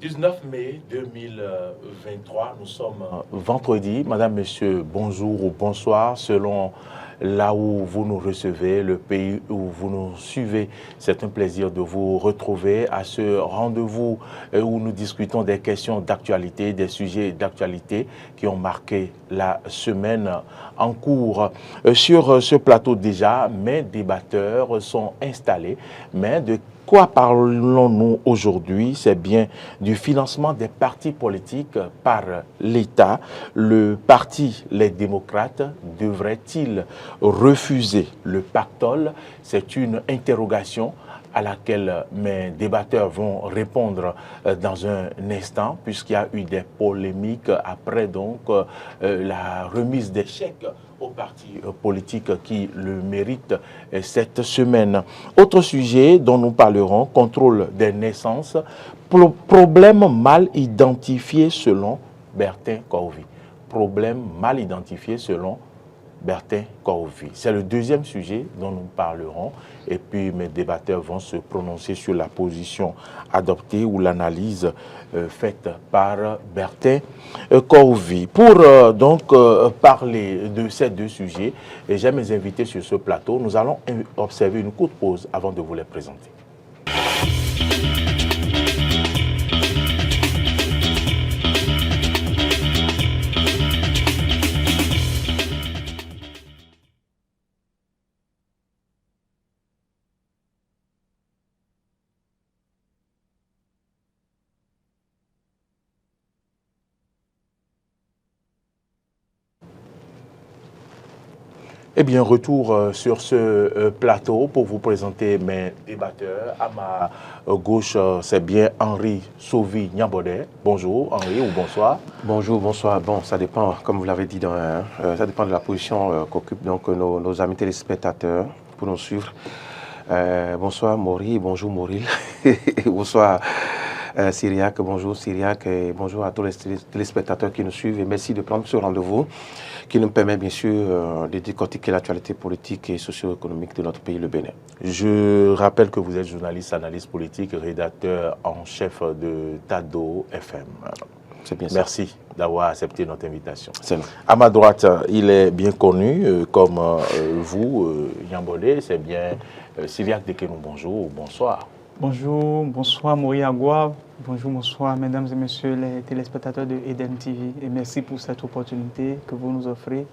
19 mai 2023, nous sommes vendredi. Madame, Monsieur, bonjour ou bonsoir, selon là où vous nous recevez, le pays où vous nous suivez. C'est un plaisir de vous retrouver à ce rendez-vous où nous discutons des questions d'actualité, des sujets d'actualité qui ont marqué la semaine en cours. Sur ce plateau déjà, mes débatteurs sont installés, mais de quoi parlons-nous aujourd'hui? C'est bien du financement des partis politiques par l'État. Le parti Les Démocrates devrait-il refuser le pactole? C'est une interrogation à laquelle mes débatteurs vont répondre dans un instant, puisqu'il y a eu des polémiques après donc la remise des chèques aux partis politiques qui le méritent cette semaine. Autre sujet dont nous parlerons, contrôle des naissances, problème mal identifié selon Bertin Corvi. Problème mal identifié selon Bertin Corvi. C'est le deuxième sujet dont nous parlerons et puis mes débatteurs vont se prononcer sur la position adoptée ou l'analyse faite par Bertin Corvi. Pour parler de ces deux sujets, et j'ai mes invités sur ce plateau, nous allons observer une courte pause avant de vous les présenter. Eh bien, retour sur ce plateau pour vous présenter mes débatteurs. À ma gauche, c'est bien Henri Sauvi Nyambodé. Bonjour Henri ou bonsoir. Bonjour, bonsoir. Bon, ça dépend, comme vous l'avez dit, ça dépend de la position qu'occupent donc nos amis téléspectateurs pour nous suivre. Bonsoir Maury, bonjour Mauril. Bonsoir Syriac, bonjour Syriac et bonjour à tous les téléspectateurs qui nous suivent et merci de prendre ce rendez-vous qui nous permet bien sûr de décortiquer l'actualité politique et socio-économique de notre pays, le Bénin. Je rappelle que vous êtes journaliste, analyste politique, rédacteur en chef de Tado FM. C'est bien ça. Merci d'avoir accepté notre invitation. C'est bon. À ma droite, il est bien connu comme vous, Nyambodé, c'est bien Syriac Dekenou. Bonjour, bonsoir. Bonjour, bonsoir Maury Agua, bonsoir mesdames et messieurs les téléspectateurs de Eden TV et merci pour cette opportunité que vous nous offrez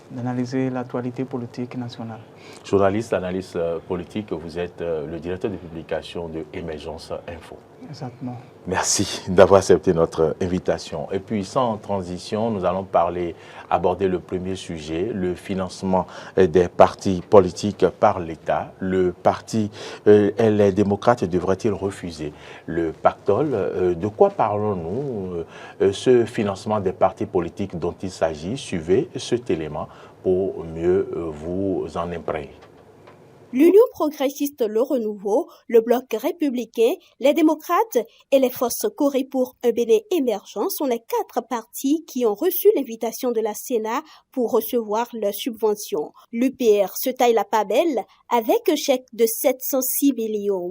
d'analyser l'actualité politique nationale. Journaliste, analyste politique, vous êtes le directeur de publication de Émergence Info. Exactement. Merci d'avoir accepté notre invitation. Et puis, sans transition, nous allons aborder le premier sujet, le financement des partis politiques par l'État. Le parti Les Démocrates devrait-il refuser le pactole? De quoi parlons-nous? Ce financement des partis politiques dont il s'agit, suivez cet élément pour mieux vous en imprégner. L'Union progressiste Le Renouveau, le Bloc républicain, les démocrates et les forces Corée pour un Bénin émergent sont les 4 partis qui ont reçu l'invitation de la Sénat pour recevoir leurs subventions. L'UPR se taille la part belle avec un chèque de 706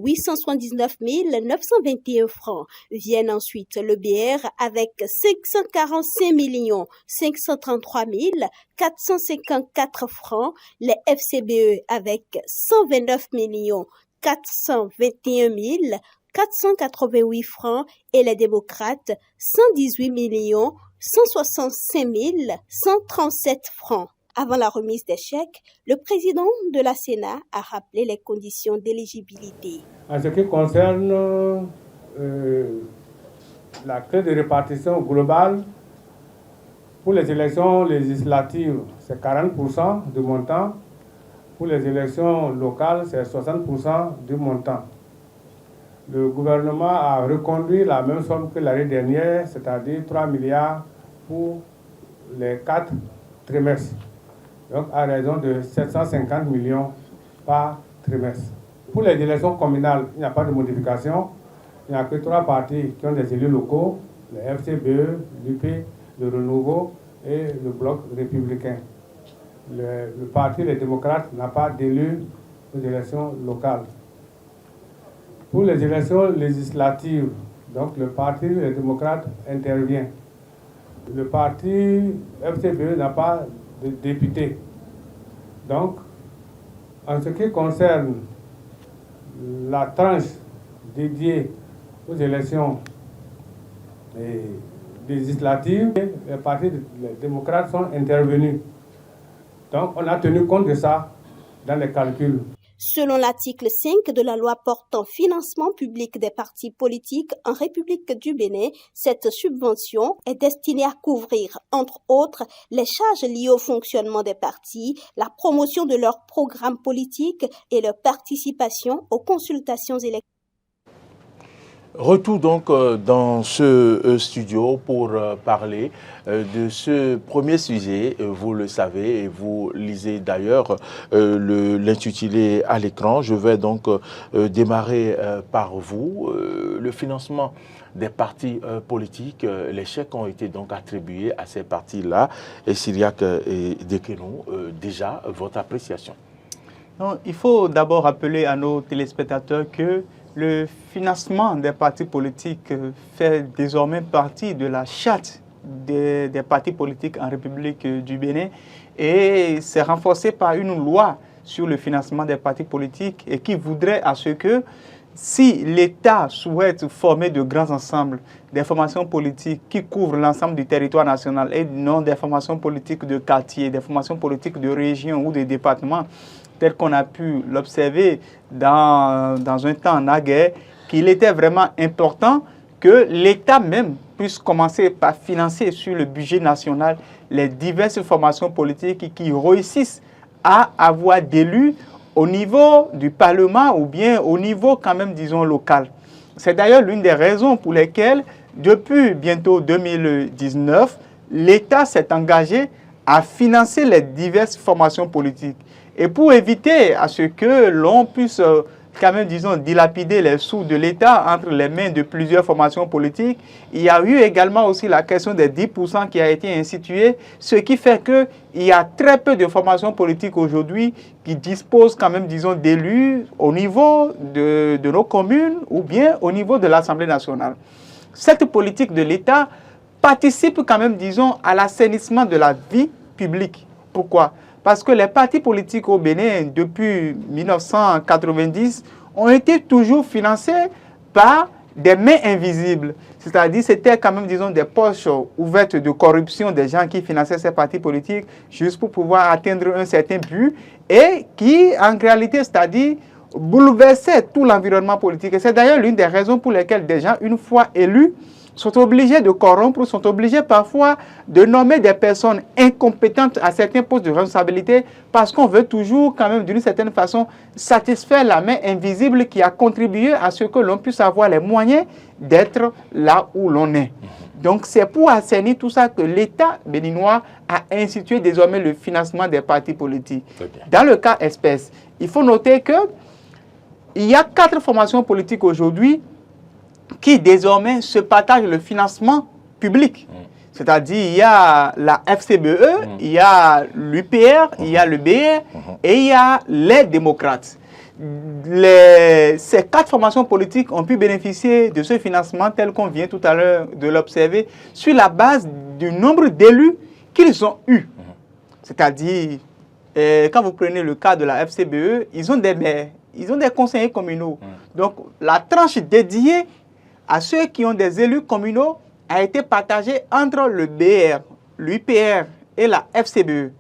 879 921 francs. Viennent ensuite le BR avec 545 533 454 francs, les FCBE avec 129 421 488 francs et les démocrates 118 165 137 francs. Avant la remise des chèques, le président de la Sénat a rappelé les conditions d'éligibilité. En ce qui concerne la clé de répartition globale, pour les élections législatives, c'est 40% du montant. Pour les élections locales, c'est 60% du montant. Le gouvernement a reconduit la même somme que l'année dernière, c'est-à-dire 3 milliards pour les 4 trimestres. Donc, à raison de 750 millions par trimestre. Pour les élections communales, il n'y a pas de modification. Il n'y a que 3 partis qui ont des élus locaux, le FCBE, l'UP, le Renouveau et le Bloc républicain. Le parti Les Démocrates n'a pas d'élus aux élections locales. Pour les élections législatives, Donc le parti Les Démocrates intervient. Le parti FCBE n'a pas de député. Donc, en ce qui concerne la tranche dédiée aux élections législatives, les partis démocrates sont intervenus. Donc, on a tenu compte de ça dans les calculs. Selon l'article 5 de la loi portant financement public des partis politiques en République du Bénin, cette subvention est destinée à couvrir, entre autres, les charges liées au fonctionnement des partis, la promotion de leurs programmes politiques et leur participation aux consultations électorales. Retour donc dans ce studio pour parler de ce premier sujet. Vous le savez et vous lisez d'ailleurs l'intitulé à l'écran. Je vais donc démarrer par vous. Le financement des partis politiques, les chèques ont été donc attribués à ces partis-là. Et Syriac et Dekenou, déjà votre appréciation. Non, il faut d'abord rappeler à nos téléspectateurs que le financement des partis politiques fait désormais partie de la charte des partis politiques en République du Bénin et c'est renforcé par une loi sur le financement des partis politiques et qui voudrait à ce que si l'État souhaite former de grands ensembles des formations politiques qui couvrent l'ensemble du territoire national et non des formations politiques de quartier, des formations politiques de région ou de département, tel qu'on a pu l'observer dans un temps naguère, qu'il était vraiment important que l'État même puisse commencer par financer sur le budget national les diverses formations politiques qui réussissent à avoir d'élus au niveau du Parlement ou bien au niveau quand même, disons, local. C'est d'ailleurs l'une des raisons pour lesquelles, depuis bientôt 2019, l'État s'est engagé à financer les diverses formations politiques. Et pour éviter à ce que l'on puisse quand même, disons, dilapider les sous de l'État entre les mains de plusieurs formations politiques, il y a eu également aussi la question des 10% qui a été instituée, ce qui fait qu'il y a très peu de formations politiques aujourd'hui qui disposent quand même, disons, d'élus au niveau de nos communes ou bien au niveau de l'Assemblée nationale. Cette politique de l'État participe quand même, disons, à l'assainissement de la vie publique. Pourquoi ? Parce que les partis politiques au Bénin, depuis 1990, ont été toujours financés par des mains invisibles. C'est-à-dire, c'était quand même, disons, des poches ouvertes de corruption des gens qui finançaient ces partis politiques juste pour pouvoir atteindre un certain but et qui, en réalité, c'est-à-dire, bouleversaient tout l'environnement politique. Et c'est d'ailleurs l'une des raisons pour lesquelles des gens, une fois élus, sont obligés de corrompre, sont obligés parfois de nommer des personnes incompétentes à certains postes de responsabilité parce qu'on veut toujours quand même d'une certaine façon satisfaire la main invisible qui a contribué à ce que l'on puisse avoir les moyens d'être là où l'on est. Donc c'est pour assainir tout ça que l'État béninois a institué désormais le financement des partis politiques. Dans le cas espèce, il faut noter qu'il y a 4 formations politiques aujourd'hui qui désormais se partagent le financement public. C'est-à-dire, il y a la FCBE, il y a l'UPR, il y a le BR et il y a les démocrates. Ces 4 formations politiques ont pu bénéficier de ce financement tel qu'on vient tout à l'heure de l'observer sur la base du nombre d'élus qu'ils ont eu. C'est-à-dire, quand vous prenez le cas de la FCBE, ils ont des maires, ils ont des conseillers communaux. Donc, la tranche dédiée à ceux qui ont des élus communaux a été partagée entre le BR, l'UPR et la FCBE.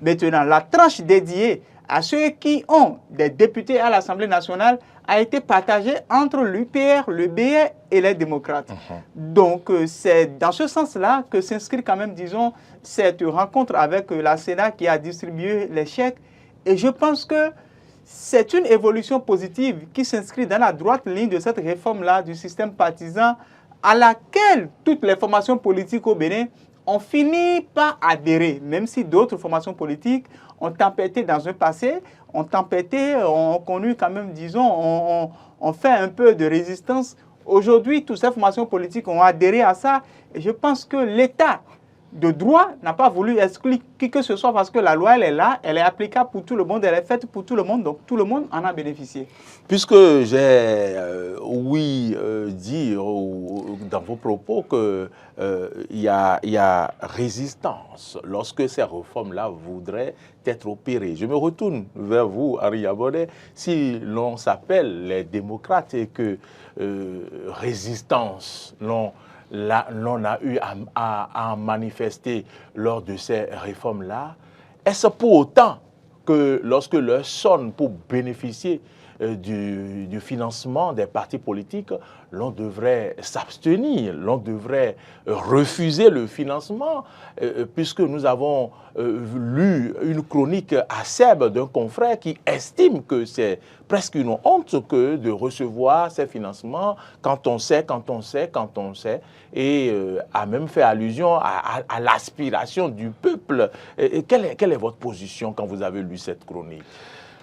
Maintenant, la tranche dédiée à ceux qui ont des députés à l'Assemblée nationale a été partagée entre l'UPR, le BR et les démocrates. Donc, c'est dans ce sens-là que s'inscrit quand même, disons, cette rencontre avec la Sénat qui a distribué les chèques. Et je pense que c'est une évolution positive qui s'inscrit dans la droite ligne de cette réforme-là du système partisan à laquelle toutes les formations politiques au Bénin ont fini par adhérer, même si d'autres formations politiques ont tempêté dans un passé, ont connu quand même, disons, ont fait un peu de résistance. Aujourd'hui, toutes ces formations politiques ont adhéré à ça et je pense que l'État de droit n'a pas voulu exclure qui que ce soit parce que la loi, elle est là, elle est applicable pour tout le monde, elle est faite pour tout le monde, donc tout le monde en a bénéficié. Puisque j'ai, dit dans vos propos qu'il y a résistance lorsque ces réformes-là voudraient être opérées. Je me retourne vers vous, Henri Yabonnet. Si l'on s'appelle les démocrates et que résistance, l'on a eu à manifester lors de ces réformes-là, est-ce pour autant que lorsque l'heure sonne pour bénéficier du financement des partis politiques, l'on devrait s'abstenir, l'on devrait refuser le financement, puisque nous avons lu une chronique acerbe d'un confrère qui estime que c'est presque une honte que de recevoir ces financements quand on sait, et a même fait allusion à l'aspiration du peuple. Quelle est votre position quand vous avez lu cette chronique?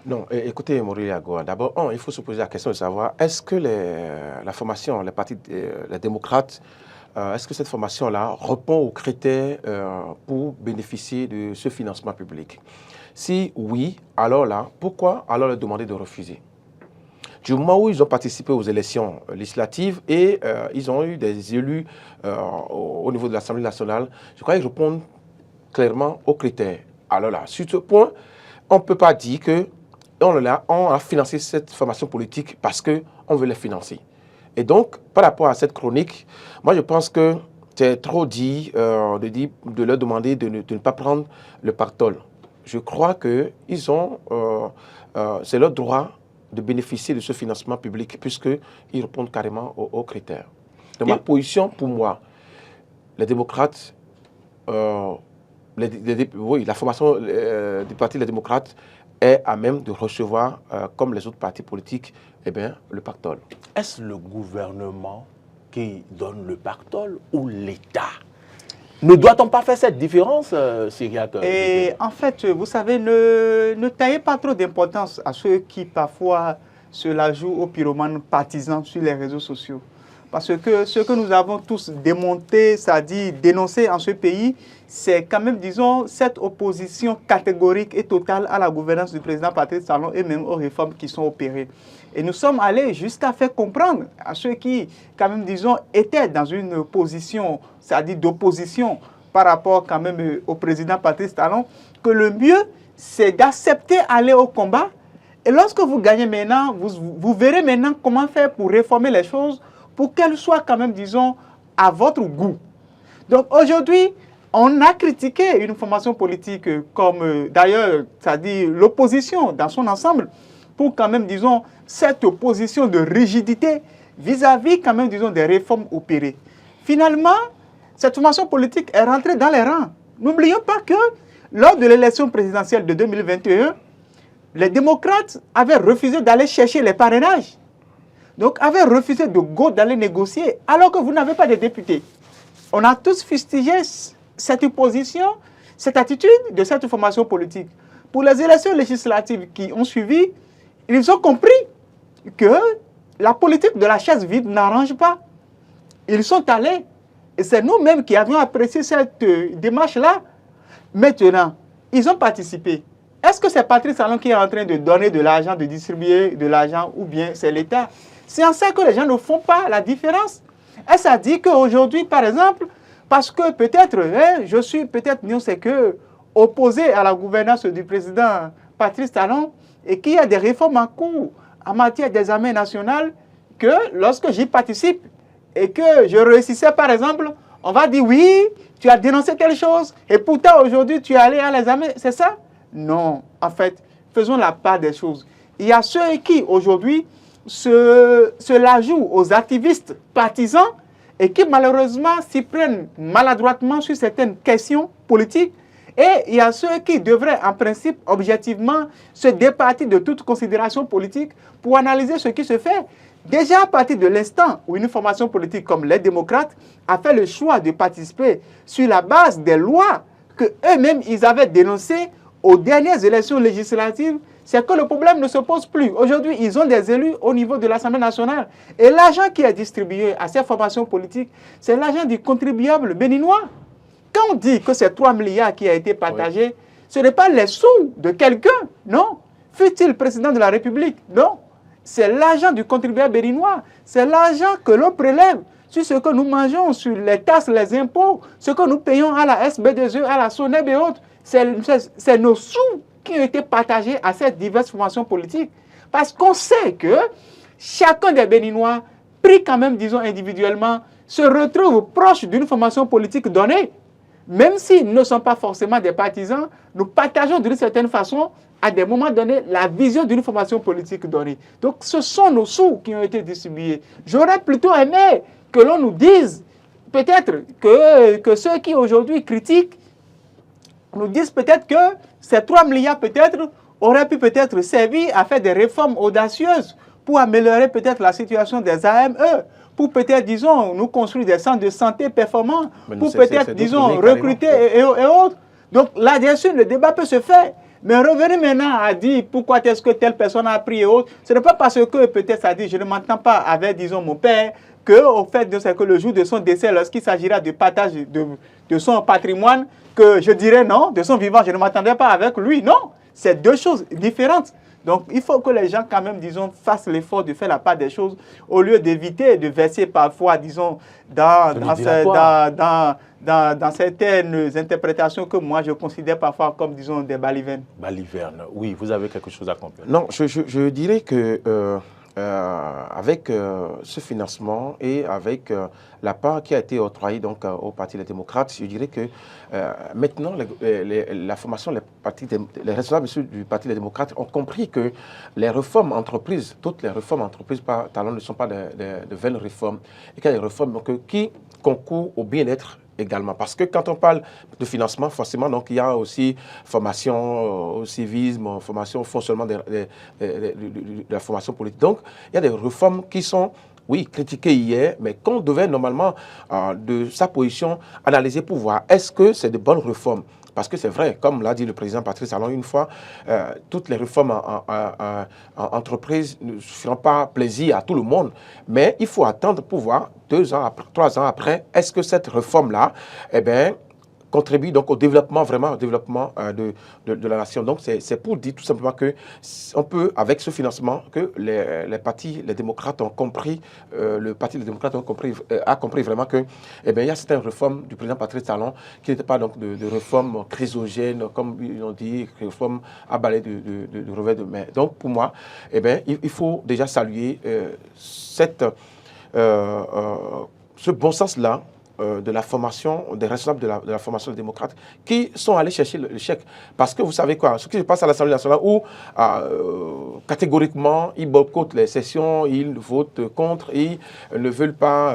Non, écoutez, Maurice Agoua, d'abord, il faut se poser la question de savoir, est-ce que la formation, les partis, les démocrates, est-ce que cette formation-là répond aux critères pour bénéficier de ce financement public? Si oui, alors là, pourquoi alors leur demander de refuser? Du moment où ils ont participé aux élections législatives et ils ont eu des élus au niveau de l'Assemblée nationale, je crois qu'ils répondent clairement aux critères. Alors là, sur ce point, on ne peut pas dire que on a financé cette formation politique parce qu'on veut les financer. Et donc, par rapport à cette chronique, moi je pense que c'est trop dit de leur demander de ne pas prendre le pactole. Je crois que c'est leur droit de bénéficier de ce financement public puisqu'ils répondent carrément aux critères. De ma position, pour moi, les démocrates, la formation du parti des démocrates est à même de recevoir, comme les autres partis politiques, le pactole. Est-ce le gouvernement qui donne le pactole ou l'État? Ne doit-on pas faire cette différence, Syriac? Et en fait, vous savez, ne taillez pas trop d'importance à ceux qui parfois se la jouent aux pyromanes partisans sur les réseaux sociaux. Parce que ce que nous avons tous démonté, c'est-à-dire dénoncé en ce pays, c'est quand même, disons, cette opposition catégorique et totale à la gouvernance du président Patrice Talon et même aux réformes qui sont opérées. Et nous sommes allés jusqu'à faire comprendre à ceux qui, quand même, disons, étaient dans une position, c'est-à-dire d'opposition par rapport quand même au président Patrice Talon, que le mieux, c'est d'accepter aller au combat. Et lorsque vous gagnez maintenant, vous verrez maintenant comment faire pour réformer les choses, pour qu'elles soient quand même, disons, à votre goût. Donc aujourd'hui, on a critiqué une formation politique comme, d'ailleurs, c'est-à-dire l'opposition dans son ensemble, pour quand même, disons, cette opposition de rigidité vis-à-vis quand même, disons, des réformes opérées. Finalement, cette formation politique est rentrée dans les rangs. N'oublions pas que lors de l'élection présidentielle de 2021, les démocrates avaient refusé d'aller chercher les parrainages. Donc, avaient refusé d'aller négocier, alors que vous n'avez pas de députés. On a tous fustigé cette opposition, cette attitude de cette formation politique. Pour les élections législatives qui ont suivi, ils ont compris que la politique de la chaise vide n'arrange pas. Ils sont allés, et c'est nous-mêmes qui avions apprécié cette démarche-là. Maintenant, ils ont participé. Est-ce que c'est Patrice Talon qui est en train de donner de l'argent, de distribuer de l'argent, ou bien c'est l'État? C'est en ça que les gens ne font pas la différence. Est-ce à dire qu'aujourd'hui, par exemple, parce que peut-être, je suis peut-être, non, c'est que opposé à la gouvernance du président Patrice Talon et qu'il y a des réformes en cours en matière d'examen national, que lorsque j'y participe et que je réussissais, par exemple, on va dire oui, tu as dénoncé quelque chose et pourtant aujourd'hui tu es allé à l'examen, c'est ça? Non, en fait, faisons la part des choses. Il y a ceux qui aujourd'hui se la jouent aux activistes partisans et qui malheureusement s'y prennent maladroitement sur certaines questions politiques. Et il y a ceux qui devraient en principe objectivement se départir de toute considération politique pour analyser ce qui se fait. Déjà à partir de l'instant où une formation politique comme les démocrates a fait le choix de participer sur la base des lois que eux-mêmes ils avaient dénoncées aux dernières élections législatives, c'est que le problème ne se pose plus. Aujourd'hui, ils ont des élus au niveau de l'Assemblée nationale. Et l'argent qui est distribué à ces formations politiques, c'est l'argent du contribuable béninois. quand on dit que c'est 3 milliards qui a été partagé, ce n'est pas les sous de quelqu'un, non. Fut-il président de la République? Non. C'est l'argent du contribuable béninois. C'est l'argent que l'on prélève sur ce que nous mangeons, sur les taxes, les impôts, ce que nous payons à la SB2E, à la SONEB et autres. C'est nos sous qui ont été partagés à ces diverses formations politiques. Parce qu'on sait que chacun des Béninois, pris quand même, disons, individuellement, se retrouve proche d'une formation politique donnée. Même s'ils ne sont pas forcément des partisans, nous partageons d'une certaine façon, à des moments donnés, la vision d'une formation politique donnée. Donc, ce sont nos sous qui ont été distribués. J'aurais plutôt aimé que l'on nous dise, peut-être, que ceux qui aujourd'hui critiquent, nous disent peut-être que ces 3 milliards, peut-être, auraient pu peut-être servir à faire des réformes audacieuses pour améliorer peut-être la situation des AME, pour peut-être, disons, nous construire des centres de santé performants, pour peut-être, disons, recruter et autres. Donc là, bien sûr, le débat peut se faire. Mais revenir maintenant à dire pourquoi est-ce que telle personne a pris et autres, ce n'est pas parce que peut-être ça dit je ne m'entends pas avec, disons, mon père, qu'au fait de c'est que le jour de son décès, lorsqu'il s'agira de partage de son patrimoine, que je dirais non, de son vivant, je ne m'attendais pas avec lui. Non, c'est deux choses différentes. Donc, il faut que les gens, quand même, disons, fassent l'effort de faire la part des choses au lieu d'éviter de verser parfois, disons, dans certaines interprétations que moi, je considère parfois comme, disons, des balivernes. Balivernes, oui, vous avez quelque chose à compléter. Non, je dirais que avec ce financement et avec la part qui a été octroyée donc, au Parti des démocrates, je dirais que maintenant, la formation, les responsables du Parti des démocrates ont compris que les réformes entreprises, toutes les réformes entreprises par Talon ne sont pas de vaines réformes, et qu'il y a des réformes donc, qui concourent au bien-être également. Parce que quand on parle de financement, forcément, donc, il y a aussi formation au civisme, formation au fonctionnement de la formation politique. Donc, il y a des réformes qui sont, oui, critiquées hier, mais qu'on devait normalement, de sa position, analyser pour voir est-ce que c'est de bonnes réformes. Parce que c'est vrai, comme l'a dit le président Patrice Talon une fois, toutes les réformes en entreprise ne feront pas plaisir à tout le monde. Mais il faut attendre pour voir 2 ans, 3 ans après, est-ce que cette réforme-là, eh bien, contribue donc au développement, vraiment au développement de la nation. Donc c'est pour dire tout simplement que on peut, avec ce financement, que les partis, les démocrates ont compris, le Parti des démocrates a compris vraiment que, eh bien, il y a certaines réformes du président Patrice Talon qui n'étaient pas donc de réformes chrysogènes, comme ils ont dit, réformes à balai de revers de main. Donc pour moi, eh bien, il faut déjà saluer ce bon sens-là de la formation, des responsables de la formation des démocrates qui sont allés chercher le chèque. Parce que vous savez quoi, ce qui se passe à l'Assemblée nationale où catégoriquement ils boycottent les sessions, ils votent contre, ils ne veulent pas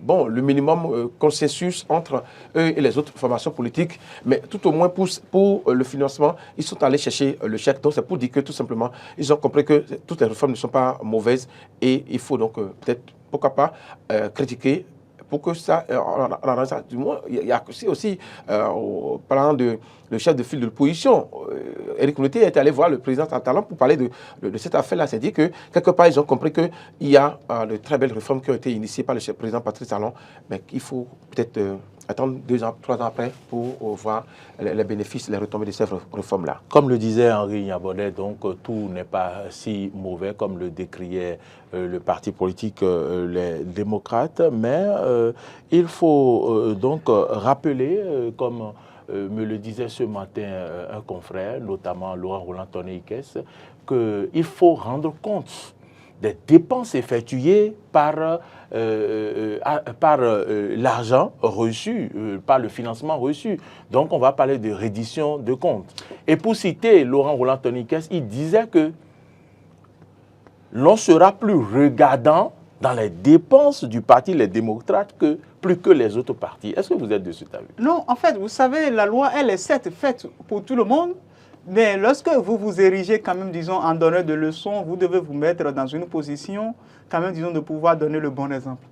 le minimum consensus entre eux et les autres formations politiques, mais tout au moins pour le financement, ils sont allés chercher le chèque. Donc c'est pour dire que tout simplement, ils ont compris que toutes les réformes ne sont pas mauvaises et il faut donc peut-être, pourquoi pas, critiquer pour que ça, du moins, il y a aussi, parlant le chef de file de l'opposition, Éric Mouleté est allé voir le président Talon pour parler de cette affaire-là. C'est dit que, quelque part, ils ont compris qu'il y a de très belles réformes qui ont été initiées par le président Patrice Talon, mais qu'il faut peut-être attendre 2 ans, 3 ans après pour voir les bénéfices, les retombées de ces réformes-là. Comme le disait Henri Niabonnet, donc tout n'est pas si mauvais comme le décriait le parti politique les démocrates, mais il faut donc rappeler, comme me le disait ce matin un confrère, notamment Laurent Roland-Tonné-Ikes, qu'il faut rendre compte des dépenses effectuées par l'argent reçu, par le financement reçu. Donc, on va parler de reddition de comptes. Et pour citer Laurent Roland-Tonné-Ikes, il disait que l'on sera plus regardant dans les dépenses du parti Les Démocrates plus que les autres partis. Est-ce que vous êtes de cet avis? Non, en fait, vous savez, la loi, elle est certes faite pour tout le monde, mais lorsque vous vous érigez quand même, disons, en donneur de leçons, vous devez vous mettre dans une position, quand même, disons, de pouvoir donner le bon exemple.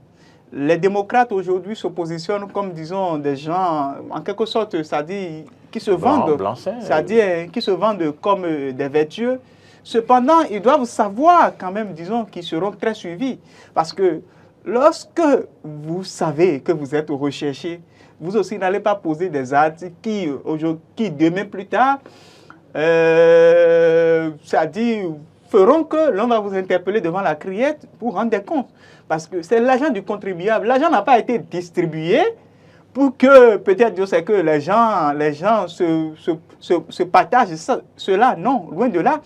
Les démocrates aujourd'hui se positionnent comme, disons, des gens, en quelque sorte, c'est-à-dire qui se vendent, c'est-à-dire qui se vendent comme des vertueux. Cependant, ils doivent savoir quand même, disons, qu'ils seront très suivis. Parce que lorsque vous savez que vous êtes recherché, vous aussi n'allez pas poser des actes qui demain plus tard, c'est-à-dire feront que l'on va vous interpeller devant la criette pour rendre des comptes. Parce que c'est l'argent du contribuable. L'argent n'a pas été distribué pour que peut-être Dieu sait que les gens se partagent cela. Non, loin de là.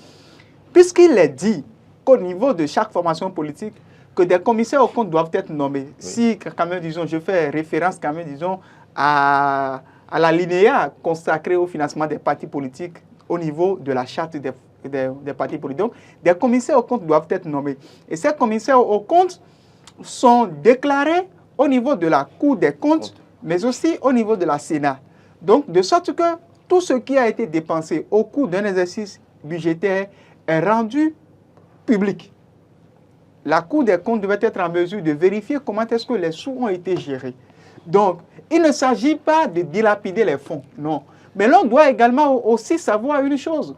Puisqu'il est dit qu'au niveau de chaque formation politique, que des commissaires aux comptes doivent être nommés. Oui. Si, quand même, disons, je fais référence, quand même, disons, à l'alinéa consacré au financement des partis politiques au niveau de la charte des partis politiques. Donc, des commissaires aux comptes doivent être nommés. Et ces commissaires aux comptes sont déclarés au niveau de la Cour des comptes, mais aussi au niveau de la Sénat. Donc, de sorte que tout ce qui a été dépensé au cours d'un exercice budgétaire est rendu public. La Cour des comptes devait être en mesure de vérifier comment est-ce que les sous ont été gérés. Donc, il ne s'agit pas de dilapider les fonds, non. Mais l'on doit également aussi savoir une chose.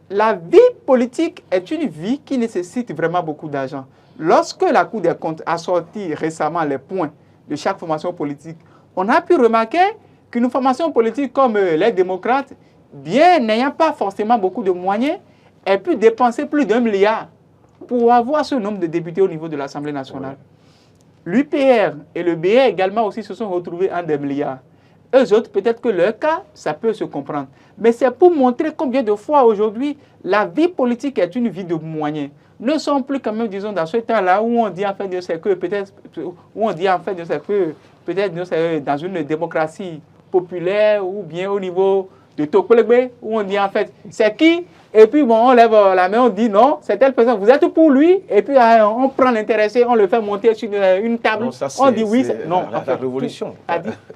La vie politique est une vie qui nécessite vraiment beaucoup d'argent. Lorsque la Cour des comptes a sorti récemment les points de chaque formation politique, on a pu remarquer qu'une formation politique comme les démocrates, bien n'ayant pas forcément beaucoup de moyens, ait pu dépenser plus d'1 milliard pour avoir ce nombre de députés au niveau de l'Assemblée nationale. L'UPR et le BR également aussi se sont retrouvés en des milliards. Eux autres, peut-être que leur cas, ça peut se comprendre. Mais c'est pour montrer combien de fois aujourd'hui, la vie politique est une vie de moyens. Ne sont plus quand même, disons, dans ce temps-là où on dit en fait, peut-être dans une démocratie populaire ou bien au niveau de Tokolebe, où on dit en fait, c'est qui? Et puis bon, on lève la main, on dit non, c'est telle personne, vous êtes pour lui, et puis on prend l'intéressé, on le fait monter sur une table, non, ça, on dit oui, c'est non, la révolution.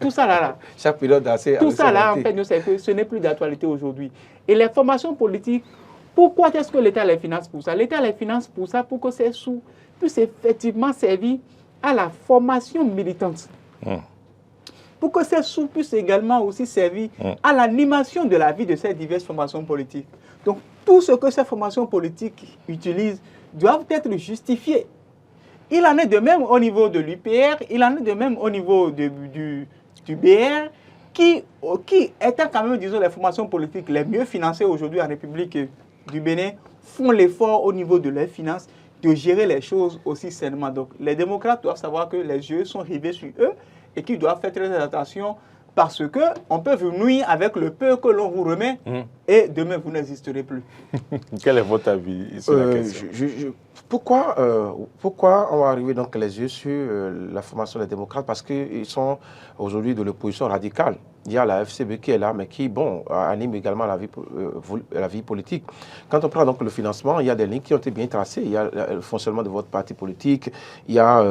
Tout ça là. Chaque période assez. Tout ça là, en fait, ce n'est plus d'actualité aujourd'hui. Et les formations politiques, pourquoi est-ce que l'État les finance pour ça? L'État les finance pour ça, pour que ces sous puissent effectivement servir à la formation militante. Pour que ces sous puissent également aussi servir à l'animation de la vie de ces diverses formations politiques. Donc, tout ce que ces formations politiques utilisent doivent être justifiés. Il en est de même au niveau de l'UPR, il en est de même au niveau du BR, qui étant quand même, disons, les formations politiques les mieux financées aujourd'hui en République du Bénin, font l'effort au niveau de leurs finances de gérer les choses aussi sainement. Donc, les démocrates doivent savoir que les yeux sont rivés sur eux et qu'ils doivent faire très attention parce qu'on peut vous nuire avec le peu que l'on vous remet et demain, vous n'existerez plus. Quel est votre avis sur la question? Pourquoi on va arriver donc les yeux sur la formation des démocrates? Parce qu'ils sont aujourd'hui de l'opposition radicale. Il y a la FCB qui est là, mais qui, bon, anime également la vie politique. Quand on prend donc le financement, il y a des lignes qui ont été bien tracées. Il y a le fonctionnement de votre parti politique, il y a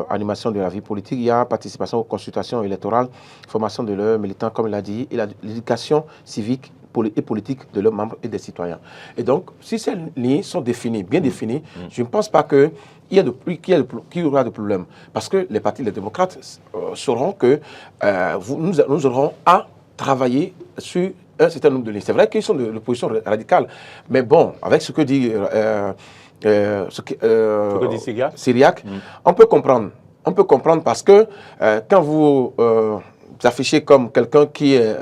animation de la vie politique, il y a participation aux consultations électorales, formation de leurs militants, comme il a dit, et l'éducation civique et politique de leurs membres et des citoyens. Et donc, si ces lignes sont définies, bien définies, je ne pense pas qu'il y aura de problème. Parce que les partis, les démocrates, sauront que nous aurons à travailler sur un certain nombre de lignes. C'est vrai qu'ils sont de l'opposition radicale, mais bon, avec ce que dit Syriac, on peut comprendre. On peut comprendre parce que quand vous affichez comme quelqu'un qui est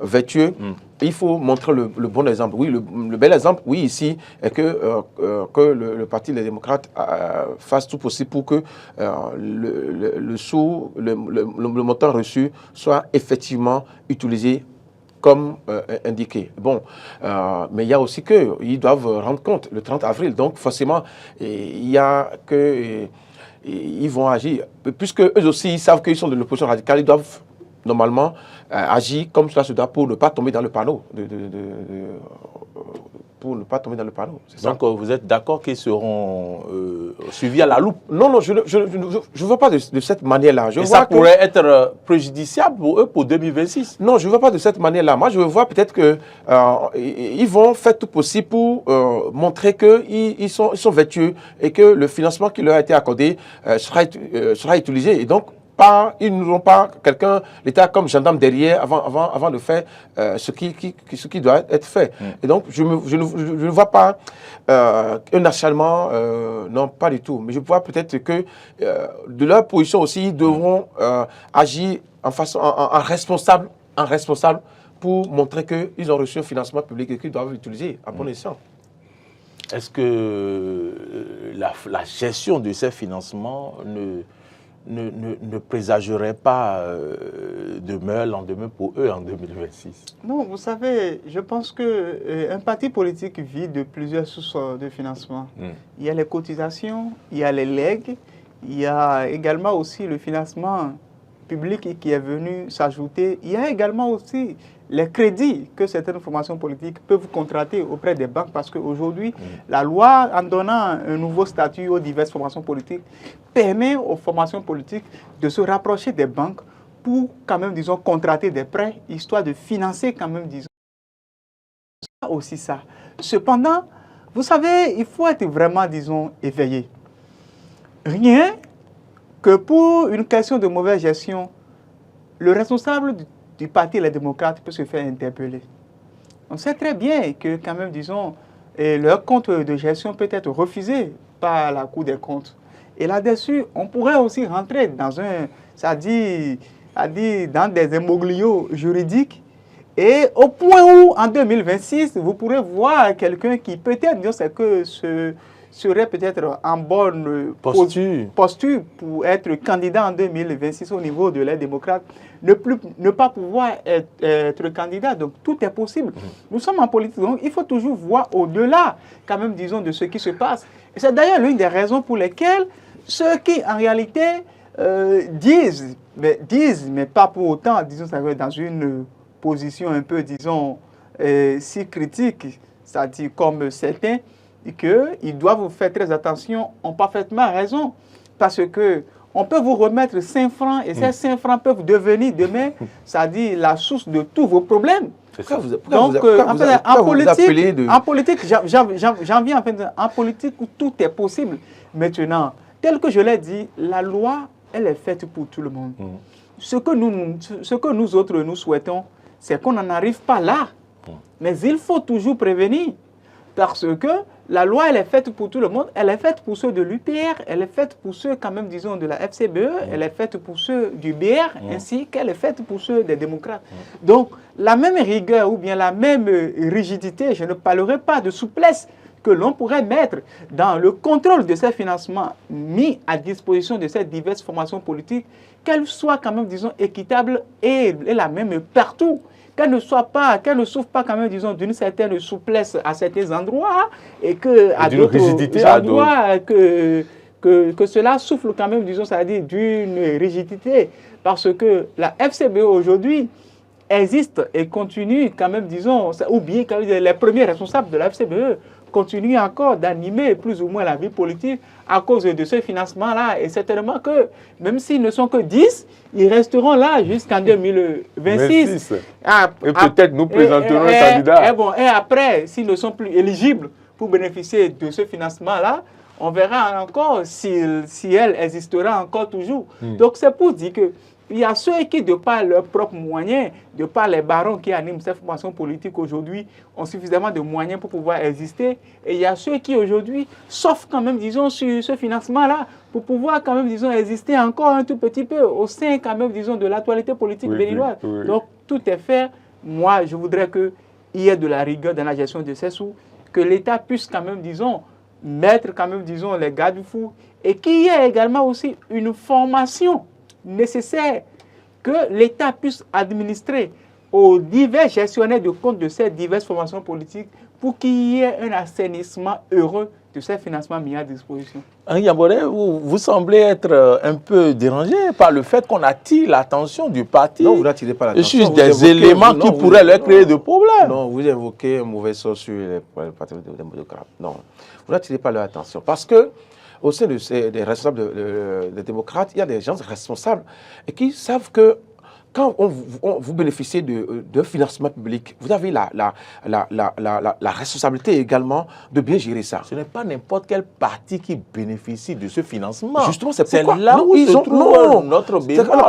vertueux, il faut montrer le bon exemple. Oui, le bel exemple, oui, ici, est que le Parti des démocrates fasse tout possible pour que le montant reçu soit effectivement utilisé comme indiqué. Bon, mais il y a aussi qu'ils doivent rendre compte le 30 avril. Donc, forcément, il y a que... ils vont agir. Puisque eux aussi, ils savent qu'ils sont de l'opposition radicale, ils doivent normalement agir comme cela se doit pour ne pas tomber dans le panneau. Pour ne pas tomber dans le panneau. Donc, vous êtes d'accord qu'ils seront suivis à la loupe? Non, je ne vois pas de cette manière-là. Et ça pourrait être préjudiciable pour eux pour 2026? Non, je ne vois pas de cette manière-là. Moi, je vois peut-être qu'ils vont faire tout possible pour montrer qu'ils sont vertueux et que le financement qui leur a été accordé sera utilisé. Et donc, n'ont pas quelqu'un, l'État comme gendarme derrière avant de faire ce qui doit être fait. Et donc, je ne vois pas un acharnement, non, pas du tout. Mais je vois peut-être que de leur position aussi, ils devront agir en responsable pour montrer qu'ils ont reçu un financement public et qu'ils doivent l'utiliser à bon escient. Est-ce que la gestion de ces financements ne présagerait pas de meilleurs lendemains pour eux en 2026? Non, vous savez, je pense qu'un parti politique vit de plusieurs sources de financement. Il y a les cotisations, il y a les legs, il y a également aussi le financement public qui est venu s'ajouter. Il y a également aussi les crédits que certaines formations politiques peuvent contracter auprès des banques parce qu'aujourd'hui, la loi, en donnant un nouveau statut aux diverses formations politiques, permet aux formations politiques de se rapprocher des banques pour quand même, disons, contracter des prêts, histoire de financer quand même, disons, aussi ça. Cependant, vous savez, il faut être vraiment, disons, éveillé. Rien que pour une question de mauvaise gestion, le responsable du parti Les Démocrates peut se faire interpeller. On sait très bien que quand même, disons, leur compte de gestion peut être refusé par la Cour des comptes. Et là-dessus, on pourrait aussi rentrer dans dans des imbroglios juridiques. Et au point où, en 2026, vous pourrez voir quelqu'un qui peut-être, disons, c'est que serait peut-être en bonne posture pour être candidat en 2026 au niveau de l'aide démocrate, ne pas pouvoir être candidat. Donc, tout est possible. Nous sommes en politique, donc il faut toujours voir au-delà, quand même, disons, de ce qui se passe. Et c'est d'ailleurs l'une des raisons pour lesquelles ceux qui, en réalité, disent, mais pas pour autant, disons, dans une position un peu, disons, si critique, c'est-à-dire comme certains, qu'ils doivent faire très attention, ont parfaitement raison. Parce que on peut vous remettre 5 francs et ces 5 francs peuvent devenir demain, c'est-à-dire la source de tous vos problèmes. Donc, en politique, j'en viens en politique où tout est possible. Maintenant, tel que je l'ai dit, la loi, elle est faite pour tout le monde. Ce que nous autres, nous souhaitons, c'est qu'on n'en arrive pas là. Mais il faut toujours prévenir. Parce que la loi, elle est faite pour tout le monde. Elle est faite pour ceux de l'UPR, elle est faite pour ceux, quand même, disons, de la FCBE, elle est faite pour ceux du BR, ainsi qu'elle est faite pour ceux des démocrates. Donc, la même rigueur ou bien la même rigidité, je ne parlerai pas de souplesse, que l'on pourrait mettre dans le contrôle de ces financements mis à disposition de ces diverses formations politiques, qu'elles soient quand même, disons, équitables et la même partout. Qu'elle ne souffre pas quand même, disons, d'une certaine souplesse à certains endroits et qu'à d'autres endroits, que cela souffle quand même, disons, c'est-à-dire d'une rigidité. Parce que la FCBE aujourd'hui existe et continue quand même, disons, ou bien quand même, les premiers responsables de la FCBE continuent encore d'animer plus ou moins la vie politique à cause de ce financement-là. Et certainement que, même s'ils ne sont que 10, ils resteront là jusqu'en 2026. Et peut-être nous présenterons un candidat. Et après, s'ils ne sont plus éligibles pour bénéficier de ce financement-là, on verra encore si elle existera encore toujours. Donc, c'est pour dire que il y a ceux qui, de par leurs propres moyens, de par les barons qui animent cette formation politique aujourd'hui, ont suffisamment de moyens pour pouvoir exister. Et il y a ceux qui, aujourd'hui, s'offrent quand même, disons, sur ce financement-là, pour pouvoir quand même, disons, exister encore un tout petit peu au sein, quand même, disons, de l'actualité politique béninoise. Donc, tout est fait. Moi, je voudrais qu'il y ait de la rigueur dans la gestion de ces sous, que l'État puisse quand même, disons, mettre quand même, disons, les garde-fous, et qu'il y ait également aussi une formation nécessaire que l'État puisse administrer aux divers gestionnaires de compte de ces diverses formations politiques pour qu'il y ait un assainissement heureux de ces financements mis à disposition. Henri Yambonnet, vous semblez être un peu dérangé par le fait qu'on attire l'attention du parti. Non, vous n'attirez pas l'attention. Sur des éléments qui pourraient leur créer des problèmes. Non, vous évoquez un mauvais sort sur les partis démocrates. Non, vous n'attirez pas leur attention. Parce que au sein des responsables des démocrates, il y a des gens responsables et qui savent que quand vous bénéficiez de financement public, vous avez la responsabilité également de bien gérer ça. Ce n'est pas n'importe quel parti qui bénéficie de ce financement. Justement, c'est pourquoi là où se trouve notre bémol. On n'a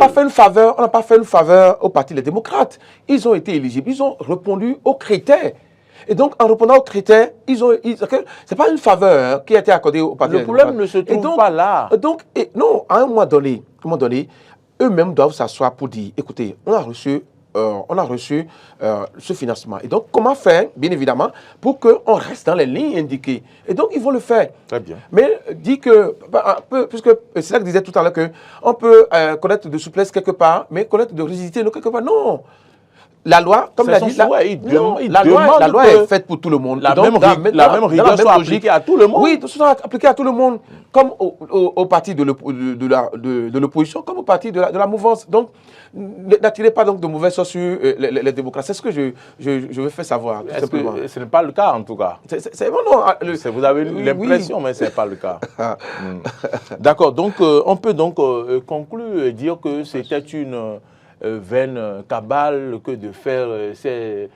pas fait une faveur au Parti des démocrates. Ils ont été éligibles, ils ont répondu aux critères. Et donc, en répondant aux critères, c'est pas une faveur qui a été accordée au Parti des démocrates. Le problème ne se trouve pas là. Non, à un moment donné, eux-mêmes doivent s'asseoir pour dire, écoutez, on a reçu ce financement. Et donc, comment faire, bien évidemment, pour qu'on reste dans les lignes indiquées. Et donc, ils vont le faire. Très bien. Mais dit que, puisque c'est ça que je disais tout à l'heure, qu'on peut connaître de souplesse quelque part, mais connaître de rigidité quelque part. Non. La loi, comme l'a dit, la loi est faite pour tout le monde. La même rigueur soit appliquée à tout le monde. Oui, soit appliquée à tout le monde, comme au parti de l'opposition, comme au parti de la mouvance. Donc, n'attirez pas donc de mauvais sorts sur les démocrates. C'est ce que je veux faire savoir. Ce n'est pas le cas, en tout cas. Vous avez l'impression, mais ce n'est pas le cas. D'accord. Donc, on peut donc conclure et dire que c'était une vaine cabale que de faire ces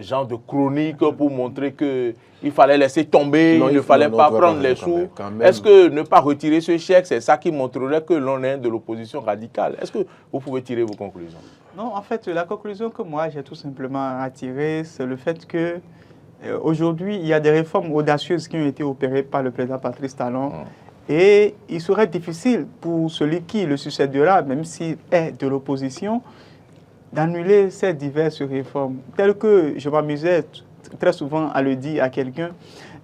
genres de chroniques pour montrer qu'il fallait laisser tomber, il ne fallait pas prendre les sous. Est-ce que ne pas retirer ce chèque, c'est ça qui montrerait que l'on est de l'opposition radicale? Est-ce que vous pouvez tirer vos conclusions? Non, en fait, la conclusion que moi j'ai tout simplement à tirer, c'est le fait que aujourd'hui, il y a des réformes audacieuses qui ont été opérées par le président Patrice Talon. Et il serait difficile pour celui qui le succédera, même s'il est de l'opposition, d'annuler ces diverses réformes. Telles que je m'amusais très souvent à le dire à quelqu'un,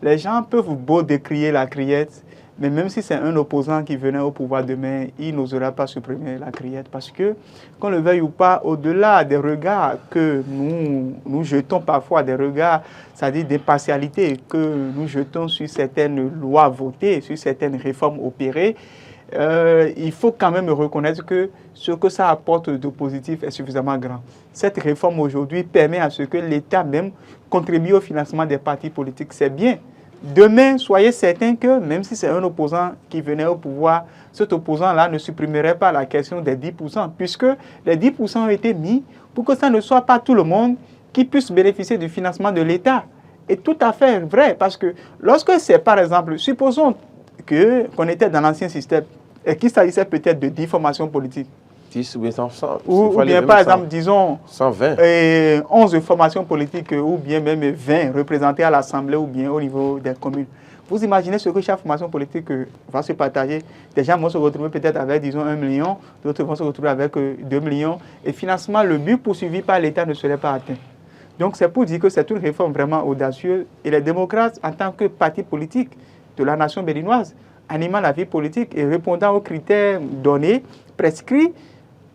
les gens peuvent beau décrier la criette, mais même si c'est un opposant qui venait au pouvoir demain, il n'osera pas supprimer la criette. Parce que, qu'on le veuille ou pas, au-delà des regards que nous jetons parfois, des regards, c'est-à-dire des partialités que nous jetons sur certaines lois votées, sur certaines réformes opérées, il faut quand même reconnaître que ce que ça apporte de positif est suffisamment grand. Cette réforme aujourd'hui permet à ce que l'État même contribue au financement des partis politiques. C'est bien. Demain, soyez certains que même si c'est un opposant qui venait au pouvoir, cet opposant-là ne supprimerait pas la question des 10%, puisque les 10% ont été mis pour que ça ne soit pas tout le monde qui puisse bénéficier du financement de l'État. Et tout à fait vrai, parce que lorsque c'est, par exemple, supposons qu'on était dans l'ancien système et qu'il s'agissait peut-être de 10 formations politiques. 10 ou bien 100, ou bien par exemple, disons, 120. 11 formations politiques ou bien même 20 représentées à l'Assemblée ou bien au niveau des communes. Vous imaginez ce que chaque formation politique va se partager. Des gens vont se retrouver peut-être avec, disons, 1 million, d'autres vont se retrouver avec 2 millions. Et financement, le but poursuivi par l'État ne serait pas atteint. Donc c'est pour dire que c'est une réforme vraiment audacieuse. Et les démocrates, en tant que parti politique de la nation béninoise, animant la vie politique et répondant aux critères donnés, prescrits,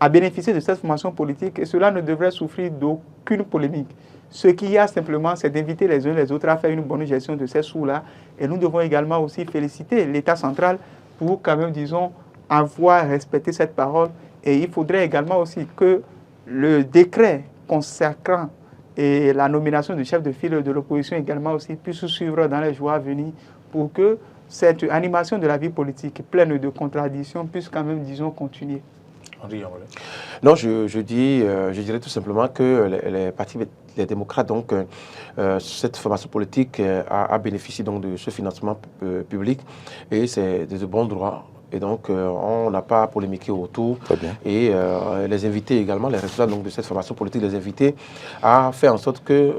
à bénéficier de cette formation politique, et cela ne devrait souffrir d'aucune polémique. Ce qu'il y a simplement, c'est d'inviter les uns les autres à faire une bonne gestion de ces sous-là. Et nous devons également aussi féliciter l'État central pour quand même, disons, avoir respecté cette parole. Et il faudrait également aussi que le décret consacrant et la nomination du chef de file de l'opposition également aussi puisse suivre dans les jours à venir pour que cette animation de la vie politique pleine de contradictions puisse quand même, disons, continuer. Non, je dirais tout simplement que les démocrates, donc, cette formation politique a bénéficié donc de ce financement public et c'est de bons droits. Et donc, on n'a pas polémiqué autour. Très bien. Et les invités également, les responsables donc, de cette formation politique, les invités à faire en sorte qu'il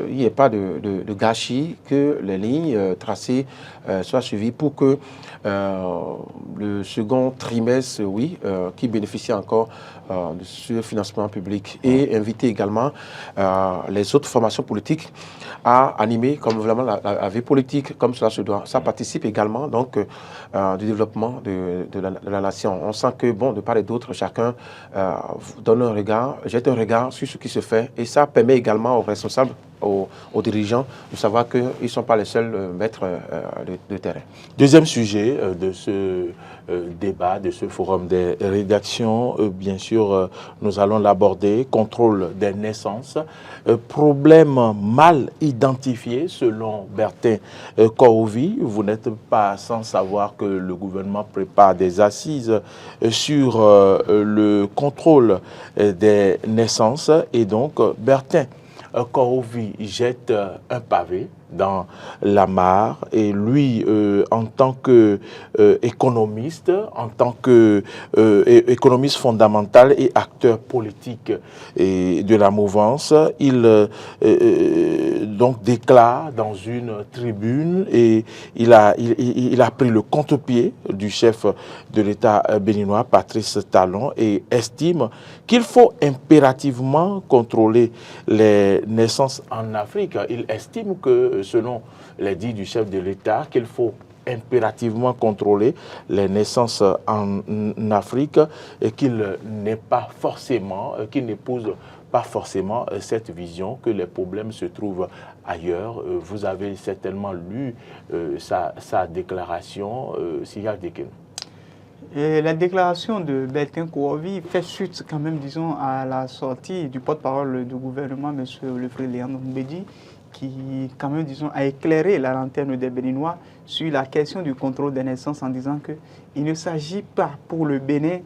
n'y ait pas de gâchis, que les lignes tracées soient suivies pour que le second trimestre, qui bénéficie encore de ce financement public, et inviter également les autres formations politiques à animer comme vraiment la vie politique, comme cela se doit. Ça participe également donc du développement de la nation. On sent que, bon, de part et d'autre, chacun donne un regard, jette un regard sur ce qui se fait, et ça permet également aux responsables aux dirigeants de savoir qu'ils ne sont pas les seuls maîtres de terrain. Deuxième sujet de ce débat, de ce forum des rédactions, bien sûr, nous allons l'aborder, contrôle des naissances, problème mal identifié selon Bertin Korovi. Vous n'êtes pas sans savoir que le gouvernement prépare des assises sur le contrôle des naissances et donc Bertin Korovi jette un pavé dans la mare et lui, en tant qu'économiste, en tant qu'économiste fondamental et acteur politique de la mouvance, il donc déclare dans une tribune et il a pris le contre-pied du chef de l'État béninois, Patrice Talon, et estime qu'il faut impérativement contrôler les naissances en Afrique. Il estime que, selon les dits du chef de l'État, qu'il faut impérativement contrôler les naissances en Afrique et qu'il n'est pas forcément, qu'il n'épouse pas forcément cette vision que les problèmes se trouvent ailleurs. Vous avez certainement lu sa déclaration, Siyak Deken. Et la déclaration de Bertin Korovi fait suite quand même, disons, à la sortie du porte-parole du gouvernement, M. le frère Léandre Mbedi, qui, quand même, disons, a éclairé la lanterne des Béninois sur la question du contrôle des naissances en disant qu'il ne s'agit pas pour le Bénin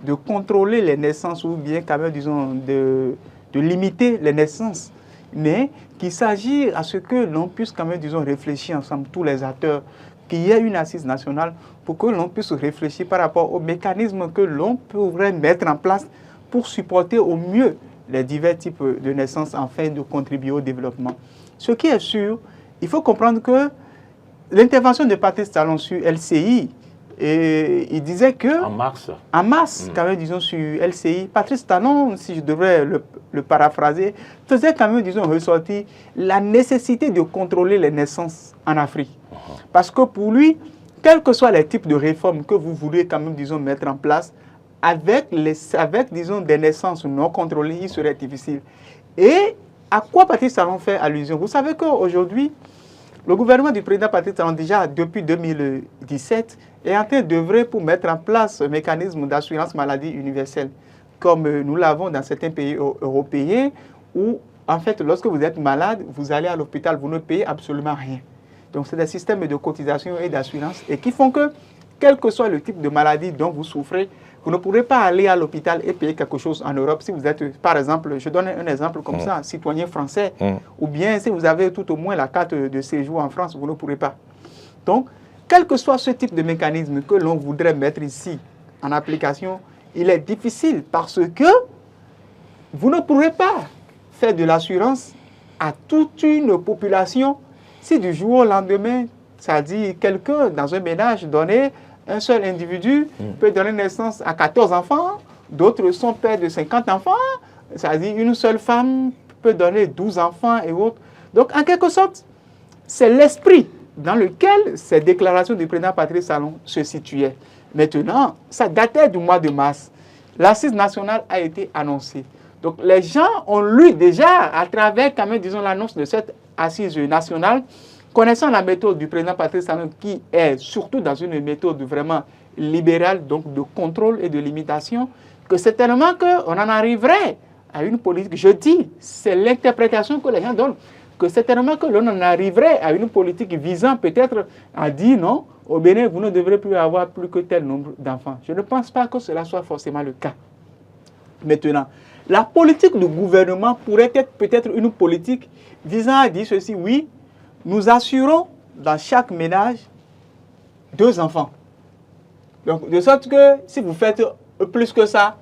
de contrôler les naissances ou bien, quand même, disons, de limiter les naissances, mais qu'il s'agit à ce que l'on puisse, quand même, disons, réfléchir ensemble, tous les acteurs, qu'il y ait une assise nationale pour que l'on puisse réfléchir par rapport aux mécanismes que l'on pourrait mettre en place pour supporter au mieux les divers types de naissances afin de contribuer au développement. Ce qui est sûr, il faut comprendre que l'intervention de Patrice Talon sur LCI, et il disait que... En mars, quand même, disons, sur LCI, Patrice Talon, si je devrais le paraphraser, faisait quand même, disons, ressortir la nécessité de contrôler les naissances en Afrique. Parce que pour lui, quels que soient les types de réformes que vous voulez quand même, disons, mettre en place, avec disons, des naissances non contrôlées, il serait difficile. Et à quoi Patrice Talon fait allusion? Vous savez qu'aujourd'hui, le gouvernement du président Patrice Talon, déjà depuis 2017, est en train d'œuvrer pour mettre en place un mécanisme d'assurance maladie universelle, comme nous l'avons dans certains pays européens, où, en fait, lorsque vous êtes malade, vous allez à l'hôpital, vous ne payez absolument rien. Donc, c'est des systèmes de cotisation et d'assurance et qui font que, quel que soit le type de maladie dont vous souffrez, vous ne pourrez pas aller à l'hôpital et payer quelque chose en Europe si vous êtes, par exemple, je donne un exemple comme ça, citoyen français, ou bien si vous avez tout au moins la carte de séjour en France, vous ne pourrez pas. Donc, quel que soit ce type de mécanisme que l'on voudrait mettre ici en application, il est difficile parce que vous ne pourrez pas faire de l'assurance à toute une population si du jour au lendemain, ça dit quelqu'un dans un ménage donné, un seul individu peut donner naissance à 14 enfants, d'autres sont pères de 50 enfants, ça dit une seule femme peut donner 12 enfants et autres. Donc, en quelque sorte, c'est l'esprit dans lequel ces déclarations du président Patrice Talon se situaient. Maintenant, ça datait du mois de mars. L'assise nationale a été annoncée. Donc, les gens ont lu déjà, à travers, quand même, disons, l'annonce de cette assise nationale, connaissant la méthode du président Patrice Talon, qui est surtout dans une méthode vraiment libérale, donc de contrôle et de limitation, que certainement qu'on en arriverait à une politique, je dis, c'est l'interprétation que les gens donnent, que certainement que l'on en arriverait à une politique visant peut-être à dire non, au Bénin, vous ne devrez plus avoir plus que tel nombre d'enfants. Je ne pense pas que cela soit forcément le cas. Maintenant, la politique du gouvernement pourrait être peut-être une politique visant à dire ceci, oui, nous assurons dans chaque ménage 2 enfants. Donc, de sorte que si vous faites plus que ça,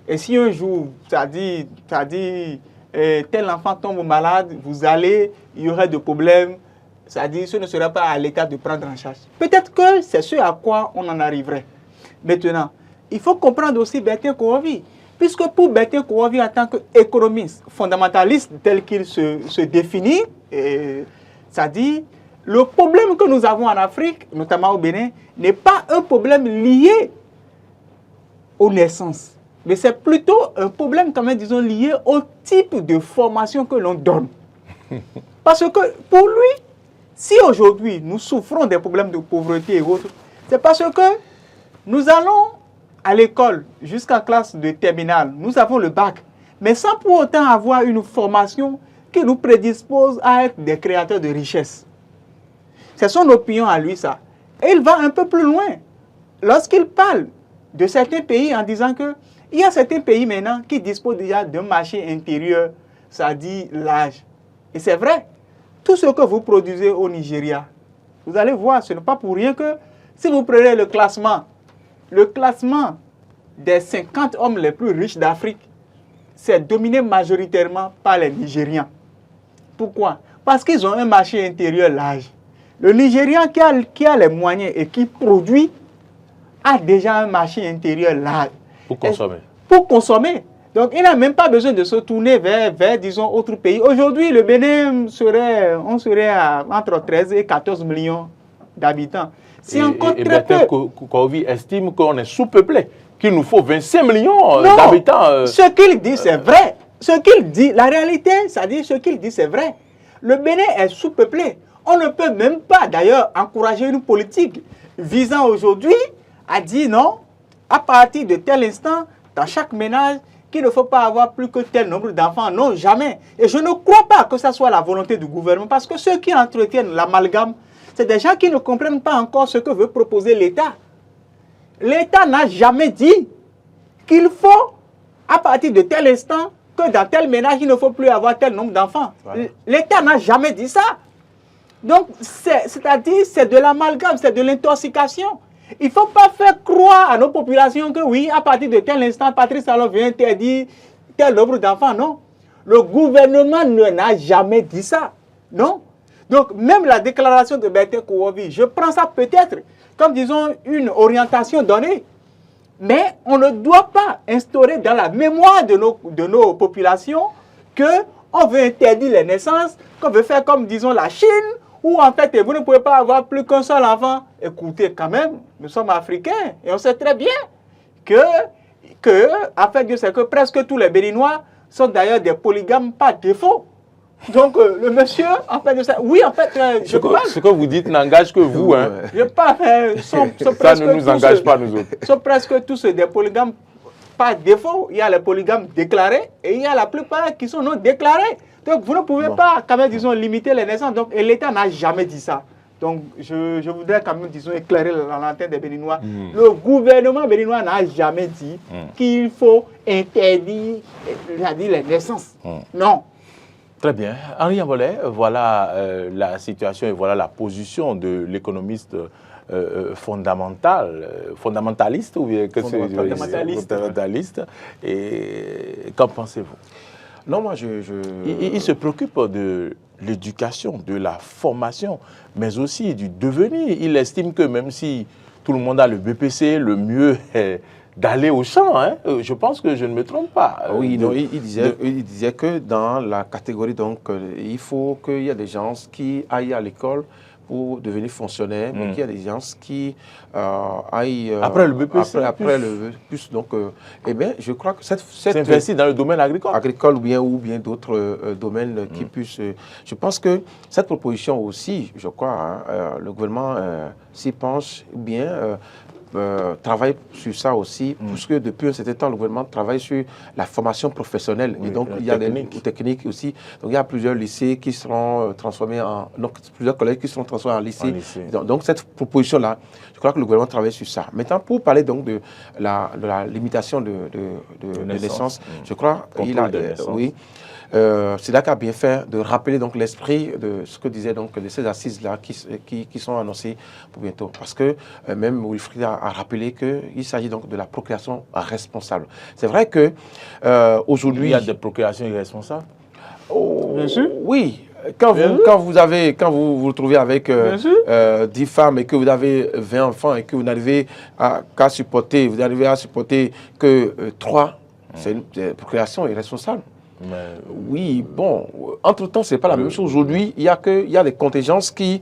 et si un jour, tel enfant tombe malade, il y aurait des problèmes, c'est-à-dire ce ne serait pas à l'État de prendre en charge. Peut-être que c'est ce à quoi on en arriverait. Maintenant, il faut comprendre aussi Bertin Korovi. Puisque pour Bertin Korovi, en tant qu'économiste fondamentaliste tel qu'il se définit, c'est-à-dire le problème que nous avons en Afrique, notamment au Bénin, n'est pas un problème lié aux naissances, mais c'est plutôt un problème quand même, disons, lié au type de formation que l'on donne. Parce que pour lui, si aujourd'hui nous souffrons des problèmes de pauvreté et autres, c'est parce que nous allons à l'école jusqu'à classe de terminale, nous avons le bac, mais sans pour autant avoir une formation qui nous prédispose à être des créateurs de richesse. C'est son opinion à lui, ça. Et il va un peu plus loin. Lorsqu'il parle de certains pays en disant qu'il y a certains pays maintenant qui disposent déjà d'un marché intérieur, ça dit l'âge. Et c'est vrai. Tout ce que vous produisez au Nigeria, vous allez voir, ce n'est pas pour rien que si vous prenez le classement des 50 hommes les plus riches d'Afrique, c'est dominé majoritairement par les Nigérians. Pourquoi? Parce qu'ils ont un marché intérieur large. Le Nigérian qui a les moyens et qui produit a déjà un marché intérieur large. Pour consommer. Pour consommer. Donc, il n'a même pas besoin de se tourner vers disons, autres pays. Aujourd'hui, le Bénin serait entre 13 et 14 millions d'habitants. C'est encore très peu. Kouaovi estime qu'on est sous-peuplé, qu'il nous faut 25 millions d'habitants. Ce qu'il dit, c'est vrai. Ce qu'il dit, la réalité, c'est-à-dire ce qu'il dit, c'est vrai. Le Bénin est sous-peuplé. On ne peut même pas, d'ailleurs, encourager une politique visant aujourd'hui à dire non, à partir de tel instant, dans chaque ménage, qu'il ne faut pas avoir plus que tel nombre d'enfants. Non, jamais. Et je ne crois pas que ce soit la volonté du gouvernement, parce que ceux qui entretiennent l'amalgame, c'est des gens qui ne comprennent pas encore ce que veut proposer l'État. L'État n'a jamais dit qu'il faut, à partir de tel instant, que dans tel ménage, il ne faut plus avoir tel nombre d'enfants. Voilà. L'État n'a jamais dit ça. Donc, c'est-à-dire, c'est de l'amalgame, c'est de l'intoxication. Il ne faut pas faire croire à nos populations que oui, à partir de tel instant, Patrice Talon vient interdire tel nombre d'enfants. Non. Le gouvernement n'a jamais dit ça. Non. Donc, même la déclaration de Bertin Kouaovi, je prends ça peut-être comme, disons, une orientation donnée. Mais on ne doit pas instaurer dans la mémoire de nos populations qu'on veut interdire les naissances, qu'on veut faire comme, disons, la Chine, où en fait, vous ne pouvez pas avoir plus qu'un seul enfant. Écoutez, quand même, nous sommes africains et on sait très bien en fait, Dieu sait que presque tous les Béninois sont d'ailleurs des polygames par défaut. Donc, le monsieur, en fait, oui, en fait, je pense... Ce que vous dites n'engage que vous, hein. Je parle, ça ne nous engage pas, nous autres. Sont presque tous des polygames par défaut. Il y a les polygames déclarés et il y a la plupart qui sont non déclarés. Donc, vous ne pouvez pas, quand même, disons, limiter les naissances. Donc, et l'État n'a jamais dit ça. Donc, je voudrais quand même, disons, éclairer la lanterne des Béninois. Le gouvernement béninois n'a jamais dit qu'il faut interdire les naissances. Non. Très bien. Henri Ambolet, voilà la situation et voilà la position de l'économiste fondamentaliste ou bien fondamentaliste. Et qu'en pensez-vous? Non, moi, Il se préoccupe de l'éducation, de la formation, mais aussi du devenir. Il estime que même si tout le monde a le BPC, le mieux est d'aller au champ. Hein. Je pense que je ne me trompe pas. Oui, non, il disait que dans la catégorie, donc, il faut qu'il y ait des gens qui aillent à l'école pour devenir fonctionnaire, mais qu'il y a des gens qui aillent... après le BPC. Après le BPC. Donc, eh bien, je crois que c'est investi dans le domaine agricole. Agricole ou bien d'autres domaines qui puissent... Je pense que cette proposition aussi, je crois, le gouvernement s'y penche bien... travaille sur ça aussi, puisque depuis un certain temps, le gouvernement travaille sur la formation professionnelle. Oui, et donc, il y a des techniques aussi. Donc, il y a plusieurs lycées qui seront transformés en... Donc, plusieurs collèges qui seront transformés en lycée. Donc, cette proposition-là, je crois que le gouvernement travaille sur ça. Maintenant, pour parler donc de la limitation de naissance, je crois qu'il a... Oui. C'est là qu'a bien fait de rappeler donc l'esprit de ce que disaient donc ces assises-là qui sont annoncées pour bientôt. Parce que même Wilfried a rappelé qu'il s'agit donc de la procréation responsable. C'est vrai que aujourd'hui... Il y a des procréations irresponsables. Bien sûr. Oui. Quand vous vous retrouvez avec 10 femmes et que vous avez 20 enfants et que vous n'arrivez qu'à supporter, vous n'arrivez à supporter que 3, c'est une procréation irresponsable. Mais... Oui, bon, entre-temps, ce n'est pas la même chose. Aujourd'hui, il y a des contingences qui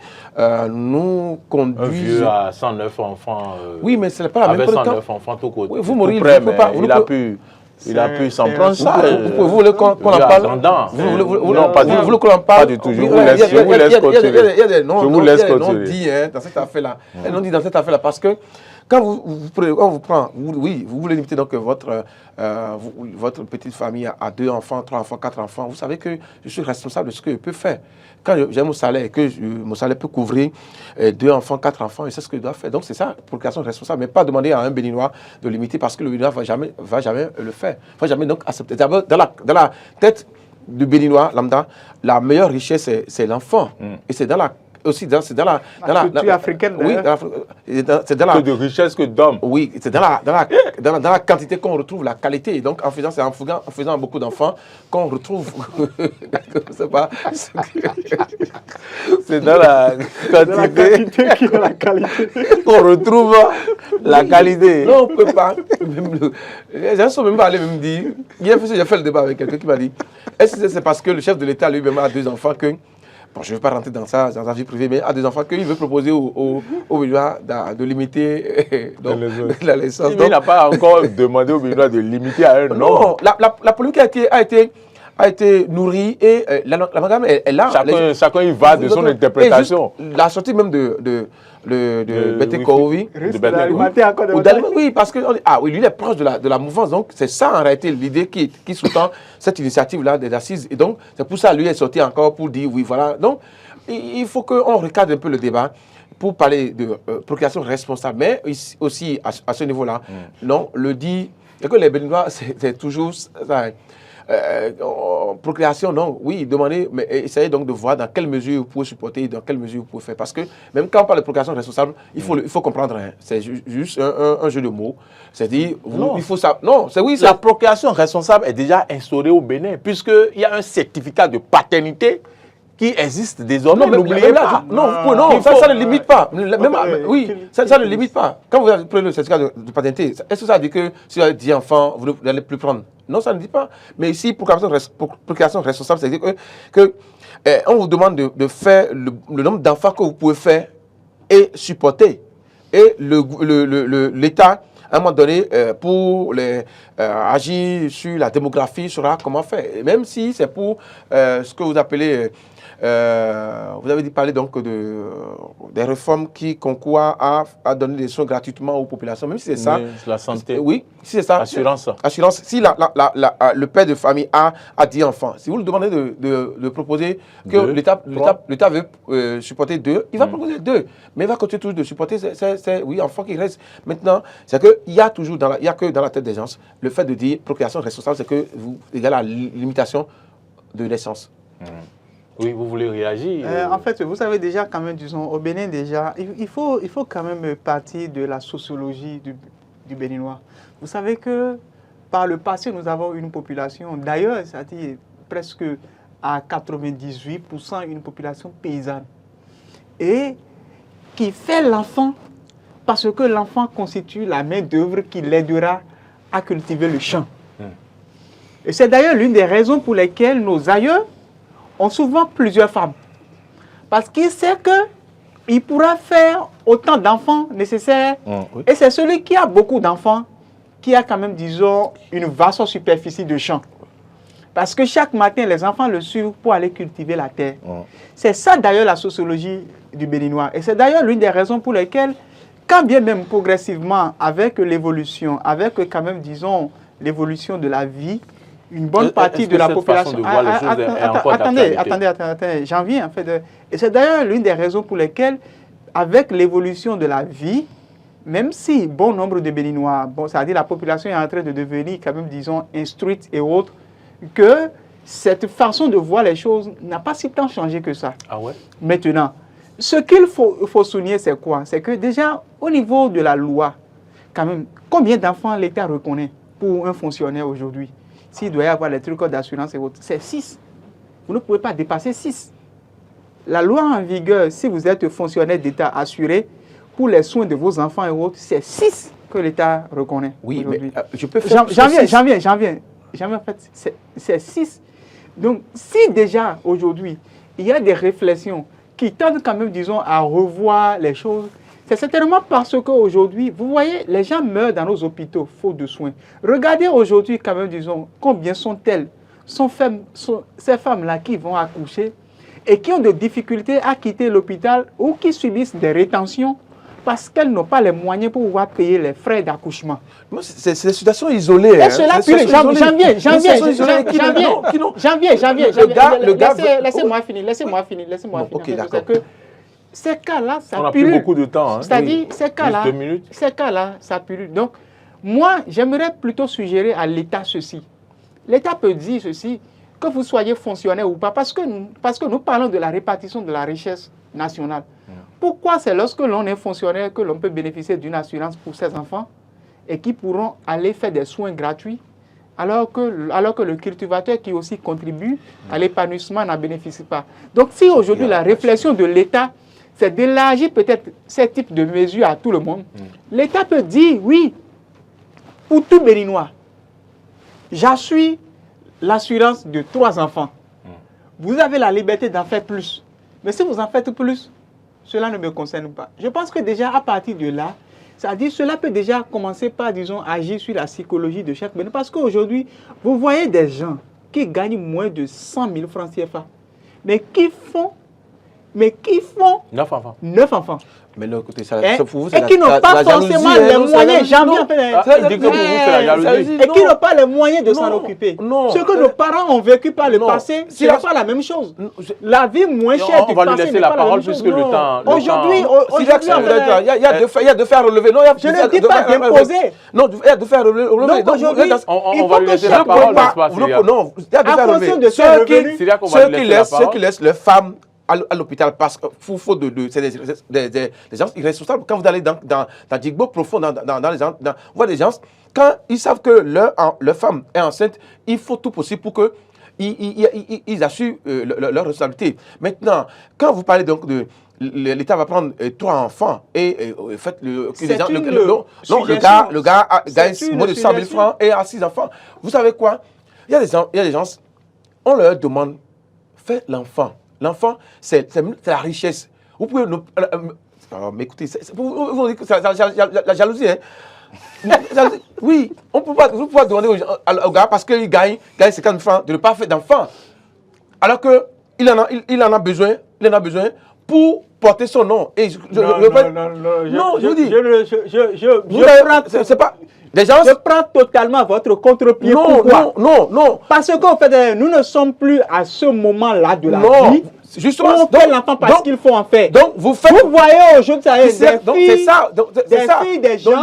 nous conduisent... Un vieux à 109 enfants... oui, mais ce n'est pas la même chose. Avec 109 enfants tout côté. Oui, vous, Maurice, il a pu Il a pu s'en prendre ça. Vous voulez qu'on en parle? Non, pas vous voulez qu'on en parle? Pas du tout. Je vous laisse continuer. Il y a des noms, Je vous laisse il y a des noms continuer. dits dans cette affaire-là. Des noms dits dans cette affaire-là parce que quand vous voulez limiter donc votre petite famille à 2 enfants, 3 enfants, 4 enfants, vous savez que je suis responsable de ce que je peux faire. Quand j'ai mon salaire et que mon salaire peut couvrir 2 enfants, 4 enfants, et c'est ce que je dois faire. Donc c'est ça, procuration responsable, mais pas demander à un Béninois de limiter parce que le Béninois va jamais le faire. Va jamais donc accepter. D'abord, dans la tête du Béninois lambda, la meilleure richesse c'est l'enfant. Et c'est dans la culture africaine. Oui, c'est dans la Que de richesse que d'hommes. Oui, c'est dans la quantité qu'on retrouve la qualité. Donc en faisant beaucoup d'enfants qu'on retrouve. C'est pas. C'est dans la quantité qui est la qualité. qu'on retrouve la qualité. Non, on ne peut pas. Les gens même pas allés me dire. J'ai fait le débat avec quelqu'un qui m'a dit est-ce que c'est parce que le chef de l'État lui-même a 2 enfants que. Bon, je ne vais pas rentrer dans ça, dans sa vie privée, mais à 2 enfants qu'il veut proposer au Béninois de limiter la naissance. Il n'a pas encore demandé au Béninois de limiter à un nom. Non, la polémique a été nourrie et l'amalgame est là. Chacun y va de son interprétation. La sortie même de Bete Korovi. Oui, parce que lui, il est proche de la mouvance. Donc, c'est ça en réalité l'idée qui sous-tend cette initiative-là des assises. Et donc, c'est pour ça lui est sorti encore pour dire oui, voilà. Donc, il faut qu'on recadre un peu le débat pour parler de procréation responsable. Mais aussi, à ce niveau-là, non, le dit, et que les Béninois, c'est toujours ça. Procréation, non, oui, demandez, mais essayez donc de voir dans quelle mesure vous pouvez supporter, dans quelle mesure vous pouvez faire. Parce que même quand on parle de procréation responsable, il faut comprendre, hein, c'est juste un jeu de mots. C'est-à-dire, il faut ça. Non, c'est oui. La procréation responsable est déjà instaurée au Bénin, puisqu'il y a un certificat de paternité qui existe désormais. N'oubliez pas. Non, ça ne limite pas. Ça ne limite pas. Quand vous prenez le certificat de paternité, est-ce que ça dit que si vous avez 10 enfants, vous n'allez plus prendre? Non, ça ne dit pas. Mais ici, procréation responsable, c'est-à-dire que on vous demande de faire le nombre d'enfants que vous pouvez faire et supporter. Et l'État, à un moment donné, pour agir sur la démographie, saura comment faire. Et même si c'est pour ce que vous appelez... vous avez parlé donc des réformes qui concourent à donner des soins gratuitement aux populations, même si c'est ça. La santé. Oui, si c'est ça. Assurance. Si le père de famille a 10 enfants, si vous lui demandez de proposer que l'État veut supporter 2, il va proposer 2. Mais il va continuer toujours de supporter ces enfants qui restent. Maintenant, c'est qu'il y a toujours il y a que dans la tête des gens le fait de dire procréation responsable, c'est que vous égale la limitation de naissance. Oui, vous voulez réagir? En fait, vous savez déjà quand même, disons, au Bénin déjà, il faut quand même partir de la sociologie du Béninois. Vous savez que par le passé, nous avons une population, d'ailleurs, c'est-à-dire presque à 98% une population paysanne. Et qui fait l'enfant parce que l'enfant constitue la main-d'œuvre qui l'aidera à cultiver le champ. Et c'est d'ailleurs l'une des raisons pour lesquelles nos aïeux ont souvent plusieurs femmes. Parce qu'il sait qu'il pourra faire autant d'enfants nécessaires. Et c'est celui qui a beaucoup d'enfants qui a quand même, disons, une vaste superficie de champ. Parce que chaque matin, les enfants le suivent pour aller cultiver la terre. C'est ça d'ailleurs la sociologie du Béninois. Et c'est d'ailleurs l'une des raisons pour lesquelles, quand bien même progressivement, avec l'évolution, avec quand même, disons, l'évolution de la vie, une bonne partie de la population... Attendez, j'en viens en fait. Et c'est d'ailleurs l'une des raisons pour lesquelles, avec l'évolution de la vie, même si bon nombre de Béninois, c'est-à-dire la population est en train de devenir quand même, disons, instruite et autres, que cette façon de voir les choses n'a pas si tant changé que ça. Ah ouais? Maintenant, ce qu'il faut souligner, c'est quoi? C'est que déjà, au niveau de la loi, quand même, combien d'enfants l'État reconnaît pour un fonctionnaire aujourd'hui? S'il doit y avoir les trucs d'assurance et autres, c'est 6. Vous ne pouvez pas dépasser 6. La loi en vigueur, si vous êtes fonctionnaire d'État assuré, pour les soins de vos enfants et autres, c'est 6 que l'État reconnaît. Oui, mais je peux faire... J'en viens. En fait, c'est 6. Donc, si déjà, aujourd'hui, il y a des réflexions qui tendent quand même, disons, à revoir les choses, C'est certainement parce qu'aujourd'hui, vous voyez, les gens meurent dans nos hôpitaux, faute de soins. Regardez aujourd'hui, quand même, disons, combien sont-elles, ces femmes-là qui vont accoucher et qui ont des difficultés à quitter l'hôpital ou qui subissent des rétentions parce qu'elles n'ont pas les moyens pour pouvoir payer les frais d'accouchement. C'est des situations isolées. Et cela, laissez-moi finir. Ces cas-là, ça on a pullule. plus beaucoup de temps. Hein. C'est-à-dire, ces cas-là, ça pullule. Donc, moi, j'aimerais plutôt suggérer à l'État ceci. L'État peut dire ceci, que vous soyez fonctionnaire ou pas, parce que nous parlons de la répartition de la richesse nationale. Pourquoi c'est lorsque l'on est fonctionnaire que l'on peut bénéficier d'une assurance pour ses enfants et qui pourront aller faire des soins gratuits, alors que le cultivateur qui aussi contribue à l'épanouissement n'en bénéficie pas. Donc, si aujourd'hui la réflexion de l'État, c'est d'élargir peut-être ce type de mesures à tout le monde, l'État peut dire, oui, pour tout Béninois, j'assume l'assurance de 3 enfants. Vous avez la liberté d'en faire plus. Mais si vous en faites plus, cela ne me concerne pas. Je pense que déjà, à partir de là, c'est-à-dire cela peut déjà commencer par, disons, agir sur la psychologie de chaque Béninois. Parce qu'aujourd'hui, vous voyez des gens qui gagnent moins de 100 000 francs CFA, mais qui font 9 enfants. 9 enfants. Mais là, écoutez, pour vous, et qui n'ont pas forcément les moyens. Et qui n'ont pas les moyens de s'en occuper. Ce que nos parents ont vécu par le passé, ce n'est pas la même chose. La vie moins chère du passé n'est pas la même chose. Aujourd'hui, il y a de faire relever. Je ne dis pas d'imposer. Non, il y a de faire relever. Donc aujourd'hui, on va lui laisser la parole. Non, il y a de faire relever. Ceux qui laissent leurs femmes à l'hôpital parce que c'est des gens irresponsables. Quand vous allez dans Digbo profond, dans les gens, vous voyez des gens, quand ils savent que leur femme est enceinte, il faut tout possible pour que ils assurent leur responsabilité. Maintenant, quand vous parlez donc de l'État va prendre 3 enfants et faites le gars gagne moins de 100 000 francs et a 6 enfants. Vous savez quoi? Il y a des gens, on leur demande, faites l'enfant. L'enfant, c'est la richesse. Vous pouvez... mais écoutez, vous dites que c'est la jalousie. Hein? Oui, on ne peut pas demander au gars parce qu'il gagne 50 francs de ne pas faire d'enfant. Alors qu'il en a besoin pour porter son nom. Et je vous dis... Je prends totalement votre contre-pied. Non. Parce qu'en fait, nous ne sommes plus à ce moment-là de la vie. Justement, on fait l'enfant parce qu'il faut en faire. Donc, vous voyez aujourd'hui, des gens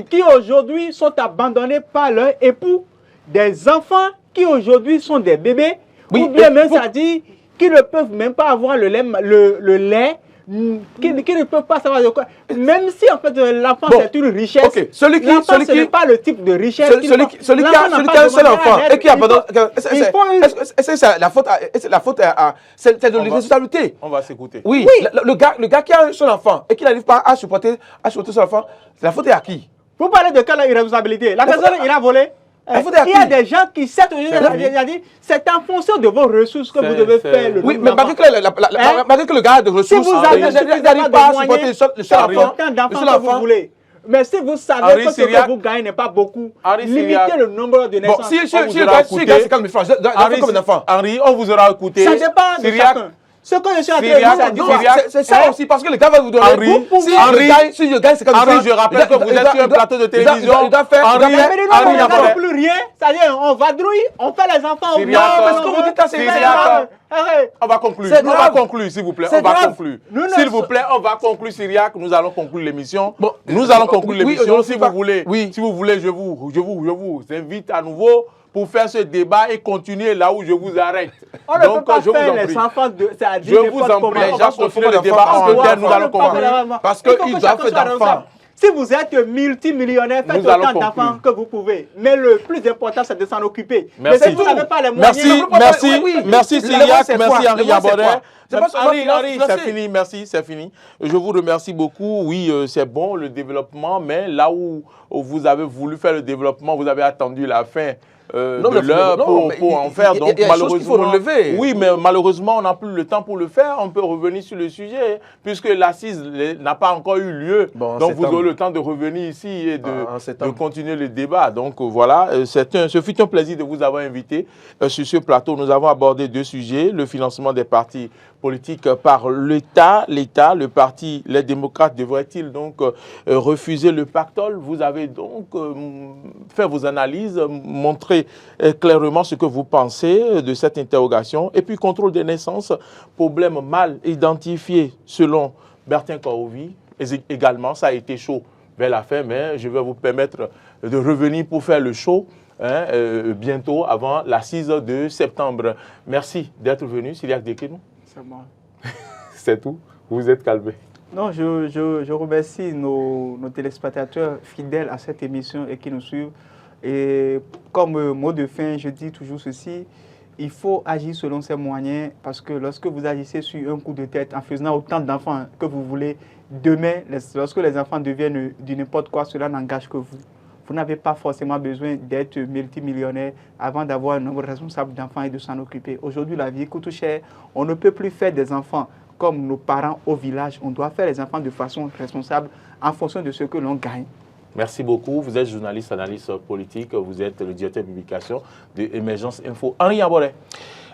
qui aujourd'hui sont abandonnés par leur époux, des enfants qui aujourd'hui sont des bébés, ou bien même, c'est-à-dire, qui ne peuvent même pas avoir le lait qui ne peuvent pas savoir de quoi. Même si en fait l'enfant c'est une richesse, l'enfant ce n'est pas le type de richesse. Celui qui a un seul enfant et qui abandonne, c'est la faute, c'est de l'irresponsabilité. On va s'écouter. Oui, le gars qui a un seul enfant et qui n'arrive pas à supporter son enfant, la faute est à qui? Vous parlez de quelle irresponsabilité? La personne il a volé. Il y a des gens qui, certes, c'est en fonction de vos ressources que vous devez faire le. Oui, mais malgré que le gars a de ressources, si vous n'arrivez pas à supporter d'enfants que vous voulez. Mais si vous savez que ce que vous gagnez n'est pas beaucoup, limitez le nombre de naissances. Si le gars c'est 50 000 francs, combien d'enfants? Henri, on vous aura écouté. Ça dépend de chacun. Ce que je suis en train de dire, c'est ça aussi, parce que le gars va vous donner. Si je gagne, c'est comme ça. Henri, je rappelle que vous êtes sur un plateau de télévision. Il doit faire. Henri, on ne gagne plus rien. C'est-à-dire, on vadrouille, on fait les enfants. Non, parce que vous dites ça, c'est on va conclure. On va conclure, s'il vous plaît. On va conclure. S'il vous plaît, on va conclure, Syriac. Nous allons conclure l'émission. Nous allons conclure l'émission. Si vous voulez, je vous invite à nouveau pour faire ce débat et continuer là où je vous arrête. On ne peut pas faire les enfants de... Je vous en prie, les gens continuent le débat en interne, nous allons conclure. Parce qu'ils doivent faire d'enfants. Si vous êtes multimillionnaire, faites autant d'enfants que vous pouvez. Mais le plus important, c'est de s'en occuper. Merci. Mais si vous n'avez pas les moyens... Merci Syriac, merci Henri Abordin. Henri, c'est fini, merci, c'est fini. Je vous remercie beaucoup. Oui, c'est bon le développement, mais là où vous avez voulu faire le développement, vous avez attendu la fin. de l'heure pour en faire. Donc, malheureusement, il faut relever. Oui, mais malheureusement, on n'a plus le temps pour le faire. On peut revenir sur le sujet, puisque l'assise n'a pas encore eu lieu. Bon, donc, vous aurez le temps de revenir ici et de continuer le débat. Donc, voilà, ce fut un plaisir de vous avoir invité sur ce plateau. Nous avons abordé deux sujets, le financement des partis politiques par l'État. Le parti, les démocrates devraient-ils donc refuser le pactole? Vous avez donc fait vos analyses, montré clairement ce que vous pensez de cette interrogation. Et puis, contrôle des naissances, problème mal identifié selon Bertin Korovi. Également, ça a été chaud vers la fin, mais je vais vous permettre de revenir pour faire le show bientôt avant l'assise de septembre. Merci d'être venu, Syriac Dekeno. C'est bon. C'est tout. Vous vous êtes calmé. Non, je remercie nos téléspectateurs fidèles à cette émission et qui nous suivent. Et comme mot de fin, je dis toujours ceci, il faut agir selon ses moyens parce que lorsque vous agissez sur un coup de tête en faisant autant d'enfants que vous voulez, demain, lorsque les enfants deviennent du n'importe quoi, cela n'engage que vous. Vous n'avez pas forcément besoin d'être multimillionnaire avant d'avoir un nombre responsable d'enfants et de s'en occuper. Aujourd'hui, la vie coûte cher. On ne peut plus faire des enfants comme nos parents au village. On doit faire les enfants de façon responsable en fonction de ce que l'on gagne. Merci beaucoup. Vous êtes journaliste, analyste politique. Vous êtes le directeur de publication de Émergence Info. Henri Aboré.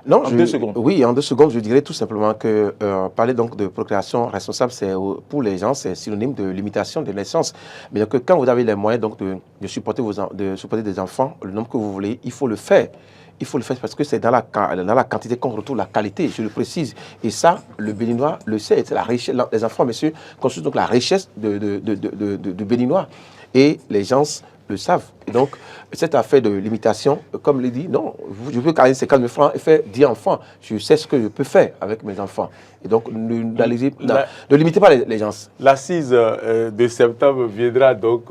Non, en 2 secondes. Oui, en 2 secondes, je dirais tout simplement que parler donc de procréation responsable, c'est pour les gens, c'est synonyme de limitation de naissance. Mais que quand vous avez les moyens donc de supporter des enfants, le nombre que vous voulez, il faut le faire. Il faut le faire parce que c'est dans la quantité qu'on retrouve la qualité, je le précise. Et ça, le Béninois le sait. C'est la richesse, les enfants, messieurs, constituent donc la richesse de Béninois. Et les gens le savent. Et donc, cette affaire de limitation, comme l'a dit, non, je peux gagner 50 000 francs et faire 10 enfants. Je sais ce que je peux faire avec mes enfants. Et donc, ne limitez pas les gens. L'assise de septembre viendra donc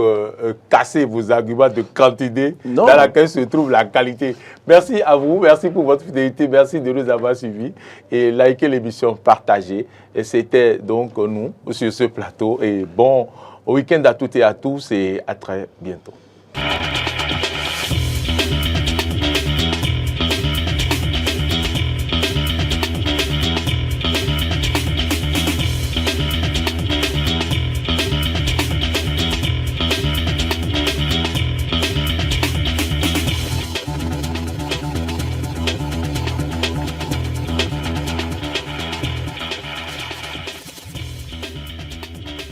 casser vos arguments de quantité dans laquelle se trouve la qualité. Merci à vous, merci pour votre fidélité, merci de nous avoir suivis et likez l'émission, partagez. Et c'était donc nous sur ce plateau. Et bon week-end à toutes et à tous et à très bientôt.